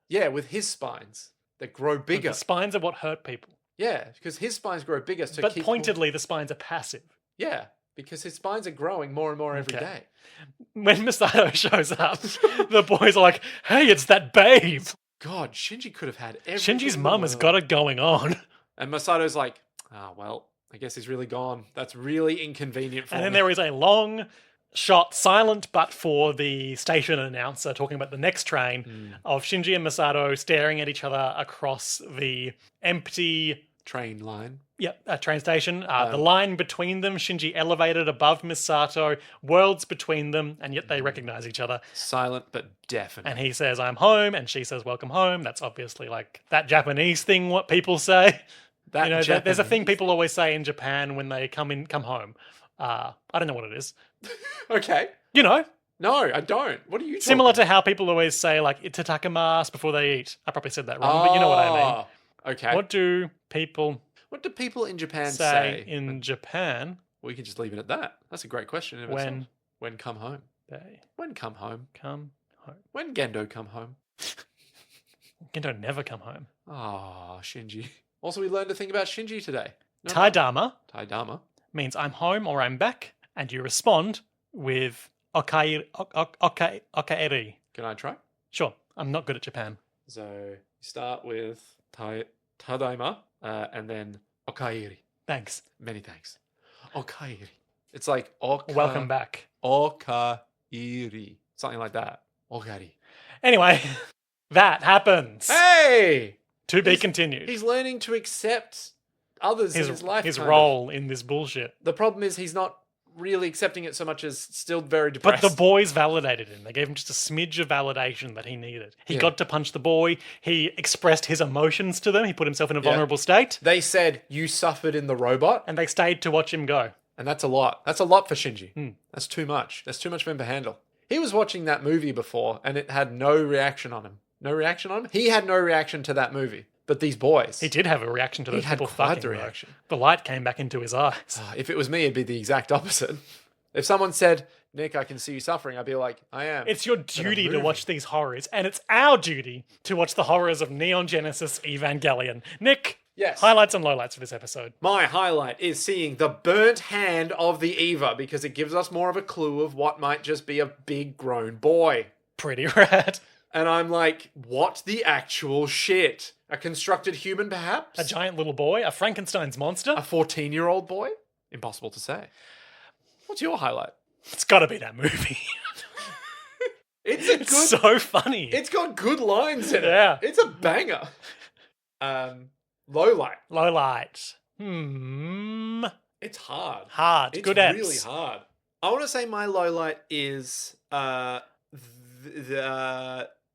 Yeah, with his spines that grow bigger. But the spines are what hurt people. Yeah, because his spines grow bigger. But pointedly, the spines are passive. Yeah, because his spines are growing more and more every day. When Masato shows up, the boys are like, hey, it's that babe. God, Shinji could have had everything. Shinji's mum has got it going on. And Masato's like, well, I guess he's really gone. That's really inconvenient for me. And then there is a long shot, silent but for the station announcer talking about the next train, of Shinji and Masato staring at each other across the empty... train line. Yep, train station. The line between them, Shinji elevated above Misato, worlds between them, and yet they recognize each other. Silent but definite. And he says, I'm home, and she says, welcome home. That's obviously like that Japanese thing, what people say. There's a thing people always say in Japan when they come home. I don't know what it is. Okay. You know. No, I don't. What are you talking Similar to how people always say, like, itatakamas before they eat. I probably said that wrong, but you know what I mean. Okay. What do people in Japan say in Japan? We can just leave it at that. That's a great question. When come home? When come home? Come home. When Gendo come home? Gendo never come home. Ah, Shinji. Also, we learned a thing about Shinji today. Taidama means I'm home or I'm back, and you respond with okaeri. Can I try? Sure. I'm not good at Japan. So you start with tadaima, and then okaeri. Thanks. Many thanks. Okaeri. It's like welcome back. Okaeri. Something like that. Okaeri. Anyway, that happens. Hey! To be continued. He's learning to accept others in his lifetime. His role in this bullshit. The problem is he's not really accepting it so much as still very But depressed. the boys validated him. They gave him just a smidge of validation that he needed. He got to punch the boy. He expressed his emotions to them. He put himself in a vulnerable state. They said, you suffered in the robot. And they stayed to watch him go. And that's a lot. That's a lot for Shinji. That's too much. That's too much for him to handle. He was watching that movie before and it had no reaction on him. No reaction on him? He had no reaction to that movie. But these boys. He did have a reaction to those had people quite fucking the though. reaction. The light came back into his eyes. If it was me, it'd be the exact opposite. If someone said, Nick, I can see you suffering, I'd be like, I am. It's your duty to watch these horrors, and it's our duty to watch the horrors of Neon Genesis Evangelion. Nick, Yes. highlights and lowlights for this episode. My highlight is seeing the burnt hand of the Eva because it gives us more of a clue of what might just be a big grown boy. Pretty rad. And I'm like, what the actual shit? A constructed human, perhaps? A giant little boy, a Frankenstein's monster. A 14-year-old boy? Impossible to say. What's your highlight? It's got to be that movie. It's so funny. It's got good lines in it. Yeah. It's a banger. Low light. Low light. It's hard. Hard. It's Good really eps. hard. I want to say my low light is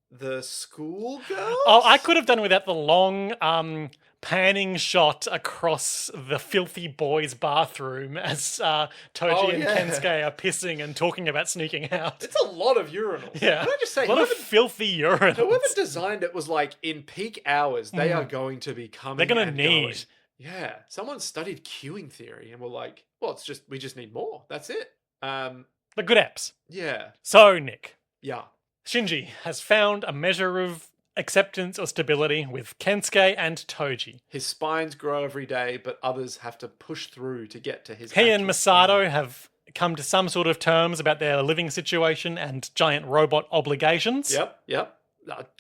the schoolgirl. Oh, I could have done without the long panning shot across the filthy boys' bathroom as Touji and Kensuke are pissing and talking about sneaking out. It's a lot of urinals. Yeah. Can I just say, a lot of filthy urinals. whoever designed it was like, in peak hours, they are going to be coming. They're gonna and need. going. Yeah, someone studied queuing theory and were like, well, we just need more. That's it. The good apps. Yeah, So, Nick, yeah. Shinji has found a measure of acceptance or stability with Kensuke and Touji. His spines grow every day, but others have to push through to get to his. He and actual Masato have come to some sort of terms about their living situation and giant robot obligations. Yep.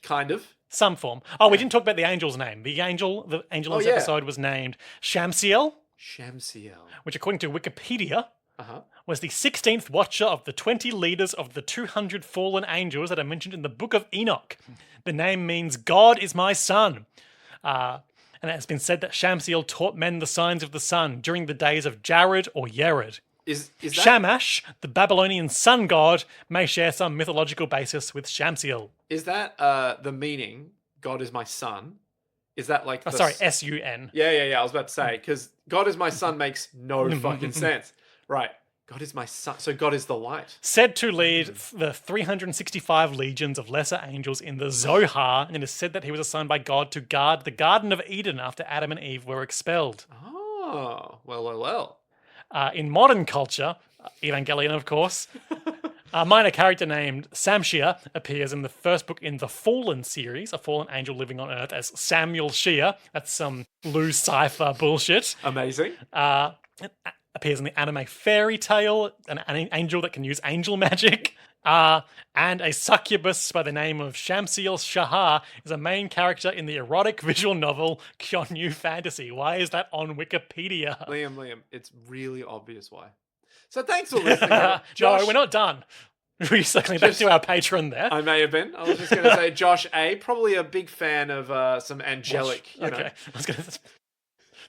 Kind of. Some form. Oh, we didn't talk about the angel's name. The angel in this episode was named Shamsiel, Shamsiel. which according to Wikipedia Uh-huh. was the 16th watcher of the 20 leaders of the 200 fallen angels that are mentioned in the Book of Enoch. The name means God is my son. And it has been said that Shamsiel taught men the signs of the sun during the days of Jared or Yered. Is that Shamash, the Babylonian sun god, may share some mythological basis with Shamsiel. is that the meaning? God is my son. Is that like? S-U-N. Yeah. I was about to say because God is my son makes no fucking sense. Right. God is my son. So God is the light. Said to lead the 365 legions of lesser angels in the Zohar, and it is said that he was assigned by God to guard the Garden of Eden after Adam and Eve were expelled. Oh, well. In modern culture, Evangelion, of course, a minor character named Samshia appears in the first book in the Fallen series, a fallen angel living on Earth, as Samuel Shia. That's some loose cipher bullshit. Amazing. It appears in the anime Fairy Tale, an angel that can use angel magic. And a succubus by the name of Shamsiel Shahar is a main character in the erotic visual novel Kyonyu Fantasy. Why is that on Wikipedia? Liam, it's really obvious why. So thanks for listening. Josh, No, we're not done. We're circling back to our patron there. I may have been. I was just going to say Josh A. Probably a big fan of some angelic, you know. I was going to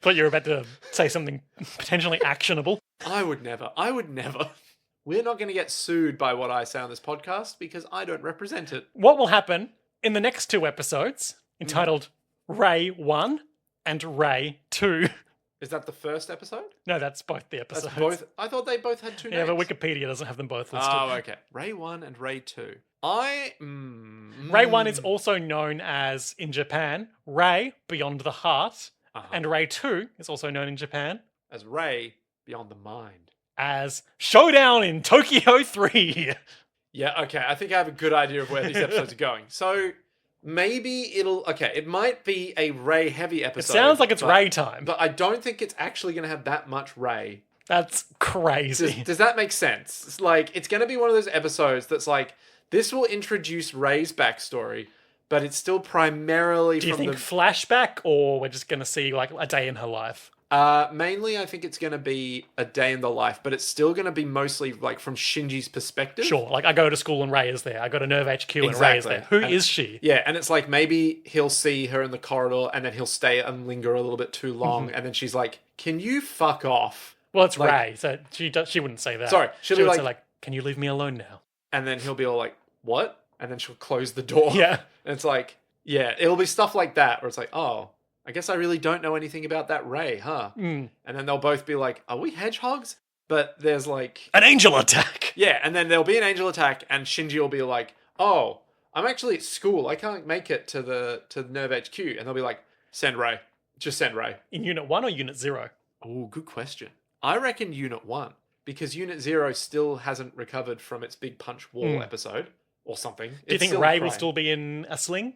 thought you were about to say something potentially actionable. I would never. We're not going to get sued by what I say on this podcast because I don't represent it. What will happen in the next two episodes, entitled Ray 1 and Ray 2? Is that the first episode? No, that's both the episodes. That's both. I thought they both had two Yeah, names. but Wikipedia doesn't have them both listed. Oh, okay. Ray 1 and Ray 2. Ray 1 is also known as, in Japan, Ray Beyond the Heart, and Ray 2 is also known in Japan as Ray Beyond the Mind. As Showdown in Tokyo 3. Yeah, okay. I think I have a good idea of where these episodes are going. So maybe it might be a Ray heavy episode. It sounds like it's Ray time. But I don't think it's actually going to have that much Ray. That's crazy. Does that make sense? It's like, it's going to be one of those episodes that's like, this will introduce Ray's backstory, but it's still primarily Do you from think flashback, or we're just going to see like a day in her life? Mainly, I think it's going to be a day in the life, but it's still going to be mostly like from Shinji's perspective. Sure, like I go to school and Ray is there. I go to Nerve HQ and Ray is there. Who is she? Yeah, and it's like maybe he'll see her in the corridor and then he'll stay and linger a little bit too long, and then she's like, "Can you fuck off? Well, it's Like- Ray, so she wouldn't say that. Sorry, she she'll be would say like- "Can you leave me alone now?" And then he'll be all like, what? And then she'll close the door. Yeah. And it's like, yeah, it'll be stuff like that where it's like, oh, I guess I really don't know anything about that Ray, huh? Mm. And then they'll both be like, are we hedgehogs? But there's like, An angel attack. yeah, and then there'll be an angel attack, and Shinji will be like, oh, I'm actually at school. I can't make it to the Nerve HQ. And they'll be like, send Ray. Just send Ray. In Unit 1 or Unit 0? Oh, good question. I reckon Unit 1, because Unit 0 still hasn't recovered from its big punch wall episode or something. Do you think Ray will still be in a sling?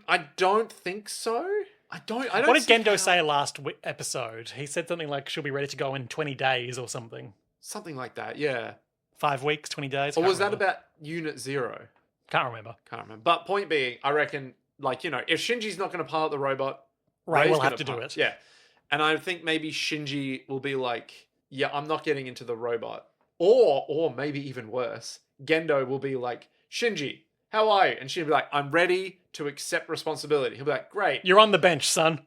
I don't think so. I don't What did see Gendo how- say last episode? He said something like she'll be ready to go in 20 days or something. Something like that, yeah. 5 weeks, 20 days? Or Can't was that remember. about Unit 0? Can't remember. Can't remember. But point being, I reckon, like, if Shinji's not going to pilot the robot, Ray Ray's will gonna have to do pilot. it. Yeah. And I think maybe Shinji will be like, yeah, I'm not getting into the robot. Or maybe even worse, Gendo will be like, Shinji, how are you? And she'll be like, I'm ready to accept responsibility. He'll be like, great. You're on the bench, son.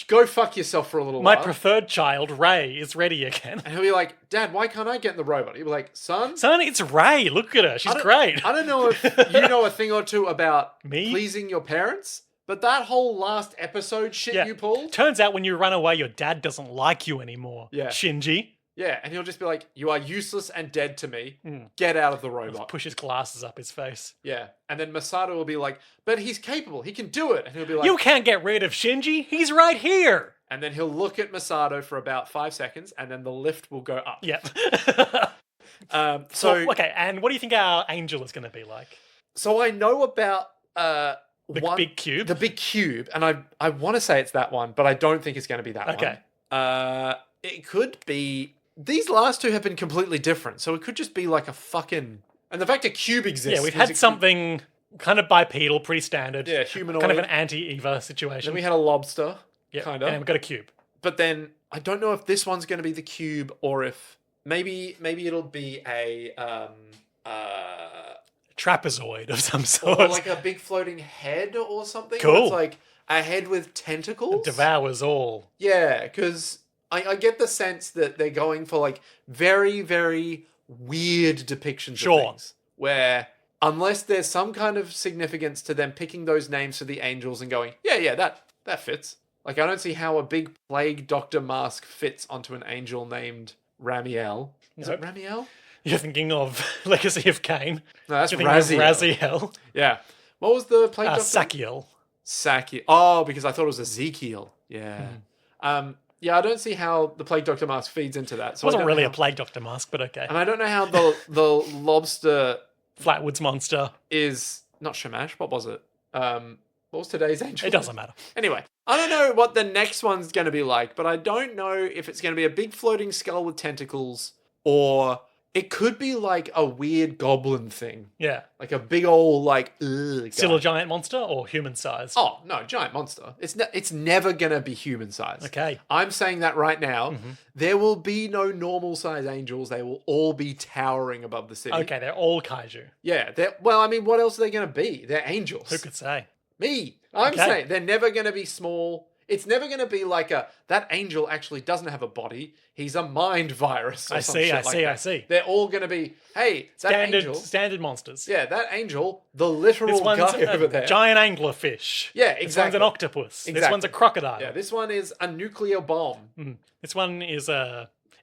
Go fuck yourself for a little My while. preferred child, Ray, is ready again. And he'll be like, Dad, why can't I get in the robot? He'll be like, son? Son, it's Ray. Look at her. She's great. I don't know if you know a thing or two about Me? pleasing your parents, but that whole last episode shit you pulled. Turns out when you run away, your dad doesn't like you anymore. Yeah. Shinji. Yeah, and he'll just be like, you are useless and dead to me. Get out of the robot. Push his glasses up his face. Yeah. And then Masato will be like, but he's capable. He can do it. And he'll be like, You can't get rid of Shinji. He's right here. and then he'll look at Masato for about 5 seconds, and then the lift will go up. Yep. So, okay, and what do you think our angel is going to be like? so I know about The big cube? The big cube, and I want to say it's that one, but I don't think it's going to be that Okay. one. It could be. These last two have been completely different, so it could just be like a fucking. And the fact a cube exists. Yeah, we've means had something kind of bipedal, pretty standard. Yeah, humanoid. Kind of an anti-Eva situation. Then we had a lobster. Yeah, kind and then of. we've got a cube. But then I don't know if this one's going to be the cube or if maybe it'll be a Trapezoid of some or sort. like a big floating head or something. Cool. Where it's like a head with tentacles. Devours all. Yeah, because I get the sense that they're going for like very, very weird depictions Sure. of things. Where unless there's some kind of significance to them picking those names for the angels and going, yeah, that fits. Like I don't see how a big plague doctor mask fits onto an angel named Ramiel. Is it Nope. Ramiel? You're thinking of Legacy of Cain. No, that's You're thinking of Raziel. Raziel. Yeah. What was the plague doctor? Sakiel. Saki. Oh, because I thought it was Ezekiel. Yeah. Yeah, I don't see how the plague doctor mask feeds into that. So It wasn't I don't really know a plague doctor mask, but okay. And I don't know how the lobster Flatwoods monster. is not Shamash. What was it? What was today's angel? It doesn't matter. Anyway, I don't know what the next one's going to be like, but I don't know if it's going to be a big floating skull with tentacles or it could be like a weird goblin thing. Yeah. Like a big old like guy. Still a giant monster or human sized? Oh, no, giant monster. It's never going to be human sized. Okay. I'm saying that right now. There will be no normal size angels. They will all be towering above the city. Okay, they're all kaiju. Yeah. Well, I mean, what else are they going to be? They're angels. Who could say? Me. I'm Okay. saying they're never going to be small. It's never going to be like that angel actually doesn't have a body. He's a mind virus. Or I some see, shit I like see, that. I see. They're all going to be, hey, that angel. Standard monsters. Yeah, that angel, the literal This one's guy over a there. giant anglerfish. Yeah, This one's exactly. an octopus. This Exactly. one's a crocodile. Yeah, this one is a nuclear bomb. This one is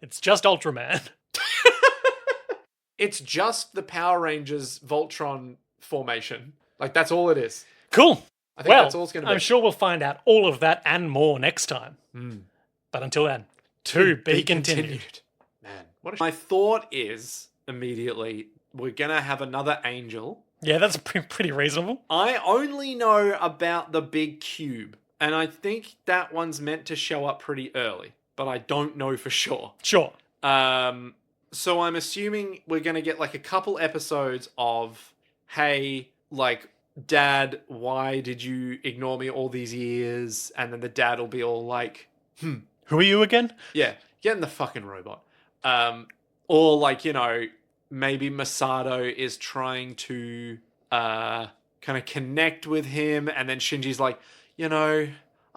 it's just Ultraman. It's just the Power Rangers Voltron formation. Like, that's all it is. Cool. I think Well, that's all it's going to be. I'm sure we'll find out all of that and more next time. But until then, to be continued. Man, my thought is immediately we're going to have another angel. Yeah, that's pretty reasonable. I only know about the big cube, and I think that one's meant to show up pretty early, but I don't know for sure. Sure. So I'm assuming we're going to get like a couple episodes of, hey, like, Dad, why did you ignore me all these years? And then the dad will be all like, Who are you again? yeah, get in the fucking robot. Or like, maybe Masato is trying to kind of connect with him, and then Shinji's like,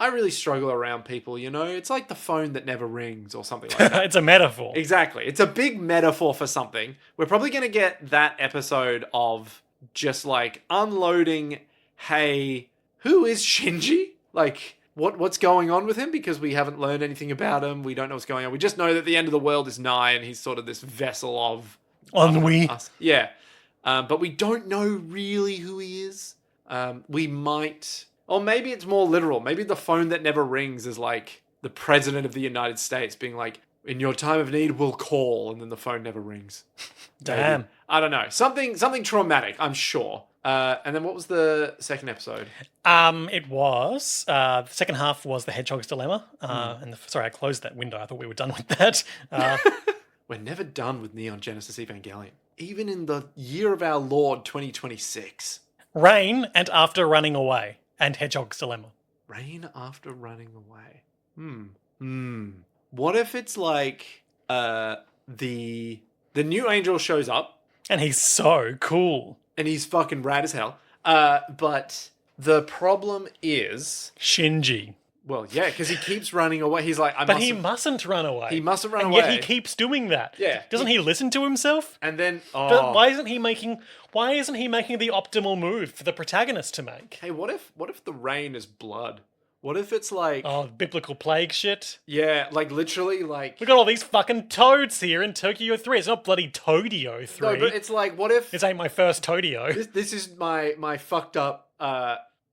I really struggle around people, you know? It's like the phone that never rings or something like that. It's a metaphor. Exactly. It's a big metaphor for something. We're probably going to get that episode of just like unloading, hey, who is Shinji? Like, what's going on with him? Because we haven't learned anything about him. We don't know what's going on. We just know that the end of the world is nigh and he's sort of this vessel of Ennui. us. Yeah. But we don't know really who he is. We might... Or maybe it's more literal. Maybe the phone that never rings is like the president of the United States being like, in your time of need, we'll call. And then the phone never rings. Damn. Maybe. I don't know. Something traumatic, I'm sure. And then what was the second episode? It was the second half was the Hedgehog's Dilemma. Sorry, I closed that window. I thought we were done with that. We're never done with Neon Genesis Evangelion. Even in the year of our Lord 2026. Rain and After Running Away and Hedgehog's Dilemma. Rain after running away. What if it's like the new angel shows up And he's so cool. and he's fucking rad as hell. But the problem is, Shinji. well, yeah, because he keeps running away. He's like, But he mustn't run away. He mustn't run and away. yet he keeps doing that. Yeah. Doesn't he listen to himself? And then, But why isn't he making the optimal move for the protagonist to make? hey, what if the rain is blood? What if it's like, Oh, biblical plague shit. yeah, like literally like, We got all these fucking toads here in Tokyo 3. It's not bloody Toadio 3. no, but it's like, what if This ain't my first Toadio. this is my fucked up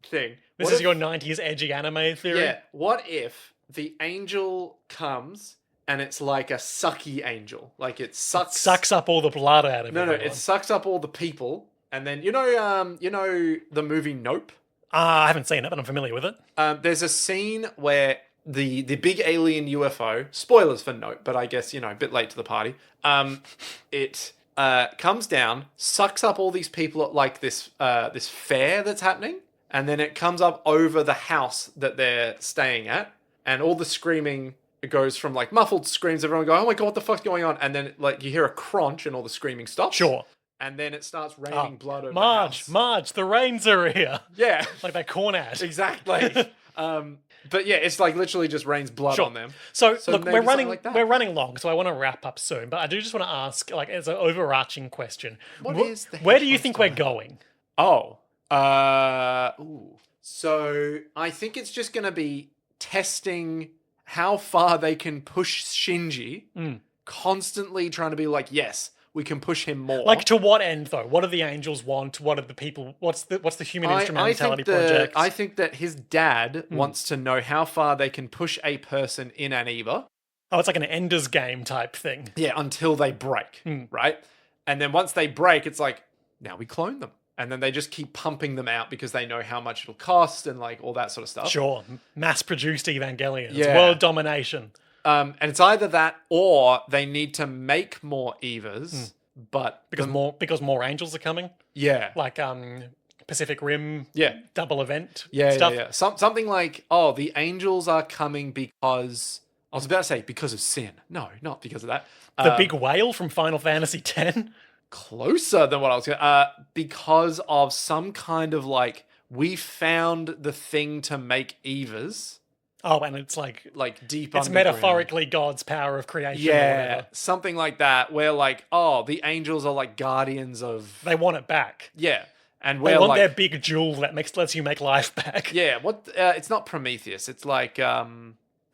thing. This What is if- your 90s edgy anime theory. Yeah. What if the angel comes and it's like a sucky angel? Like it sucks Sucks up all the blood out of No, everyone. it sucks up all the people. And then you know the movie Nope? I haven't seen it, but I'm familiar with it. There's a scene where the big alien UFO, spoilers for Nope, but I guess, a bit late to the party. It comes down, sucks up all these people at like this fair that's happening. And then it comes up over the house that they're staying at, and all the screaming goes from like muffled screams, everyone go, oh my god, what the fuck's going on? And then like you hear a crunch and all the screaming stops. Sure. And then it starts raining blood over the Marge, house. Marge, the rains are here. Yeah, Like that corn ad. exactly. But yeah, it's like literally just rains blood on them. So maybe look, we're something running like that. we're running long, so I want to wrap up soon. But I do just want to ask, like, as an overarching question, What is the where do you Hedgehog's think we're Dilemma? going? Oh. So I think it's just going to be testing how far they can push Shinji, constantly trying to be like, yes, we can push him more. Like, to what end though? What do the angels want? What are the people? What's the human instrumentality project? I think that his dad wants to know how far they can push a person in an EVA. Oh, it's like an Ender's Game type thing. Yeah, until they break, right? And then once they break, it's like, now we clone them. And then they just keep pumping them out because they know how much it'll cost and like all that sort of stuff. Sure, mass-produced Evangelion. It's Yeah. world domination. And it's either that or they need to make more EVAs, but Because more angels are coming. yeah, Like Pacific Rim. Yeah. Double event. yeah, stuff. yeah. Something like, oh, the angels are coming because I was about to say because of sin. No, not because of that. The big whale from Final Fantasy X. Closer than what I was going to. Because of some kind of like, we found the thing to make EVAs, Oh, and it's like deep it's underground. metaphorically God's power of creation. Or Yeah, whatever. something like that, where like, oh, the angels are like guardians of. They want it back. Yeah. And They we're want like. their big jewel that lets you make life back. Yeah, what? It's not Prometheus. It's like.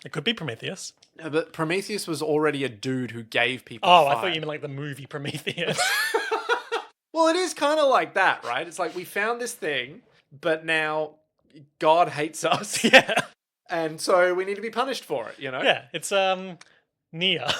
It could be Prometheus. No, but Prometheus was already a dude who gave people. Oh, I fire. thought you meant like the movie Prometheus. Well, it is kind of like that, right? It's like we found this thing, but now God hates us, yeah. and so we need to be punished for it. You know? Yeah, it's Nia.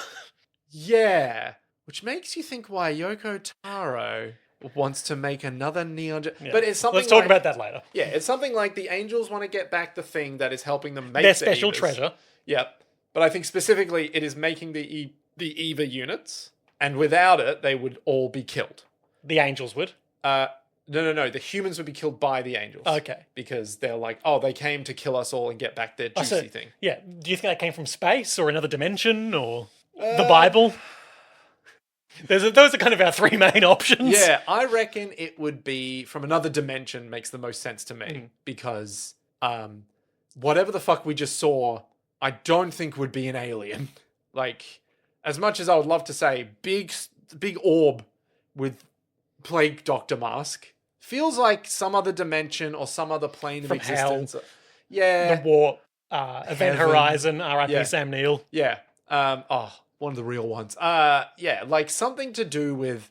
Yeah. Which makes you think why Yoko Taro wants to make another Neon. Yeah. But it's something. Let's talk like- about that later. Yeah, it's something like the angels want to get back the thing that is helping them make Their the special EVAs. treasure. Yep. But I think specifically it is making the EVA units, and without it, they would all be killed. The angels would. No. The humans would be killed by the angels. Okay. Because they're like, oh, they came to kill us all and get back their juicy So, thing. yeah. Do you think that came from space or another dimension or the Bible? Those are kind of our three main options. Yeah, I reckon it would be from another dimension makes the most sense to me because whatever the fuck we just saw, I don't think would be an alien. Like, as much as I would love to say big orb with plague doctor mask, feels like some other dimension or some other plane From of existence. hell. Yeah. The warp, Event Heaven. Horizon, R.I.P. Yeah. Sam Neill. Yeah. One of the real ones. Yeah, like something to do with,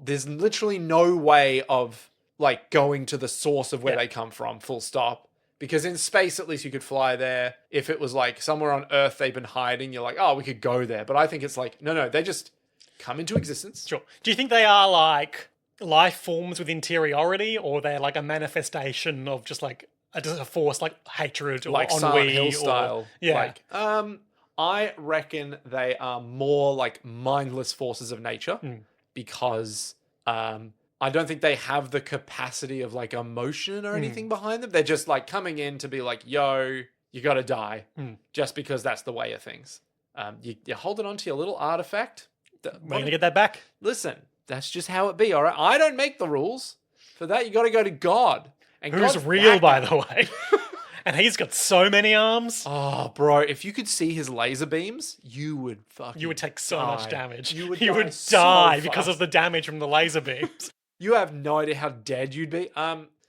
there's literally no way of like going to the source of where they come from, full stop. Because in space, at least you could fly there. If it was like somewhere on Earth they've been hiding, you're like, we could go there. But I think it's like, no, they just come into existence. Sure. Do you think they are like life forms with interiority, or they're like a manifestation of just like a force, like hatred or Like ennui, Silent Hill or style. yeah. Like, I reckon they are more like mindless forces of nature because I don't think they have the capacity of like emotion or anything behind them. They're just like coming in to be like, yo, you got to die just because that's the way of things. You're holding on to your little artifact. We're going to get that back. Listen, that's just how it be, all right? I don't make the rules. For that, you got to go to God. And Who's God's real, that by guy. the way. And he's got so many arms. Oh, bro, if you could see his laser beams, you would fucking You would take so die. much damage. You would die so because of fast. the damage from the laser beams. You have no idea how dead you'd be.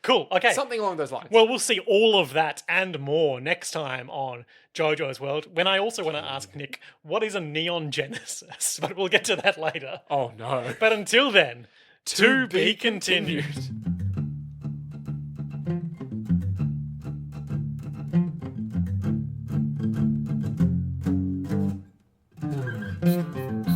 Cool. Okay. Something along those lines. Well, we'll see all of that and more next time on JoJo's World. When I also want to ask Nick, what is a Neon Genesis? But we'll get to that later. Oh, no. But until then, to be continued. continued.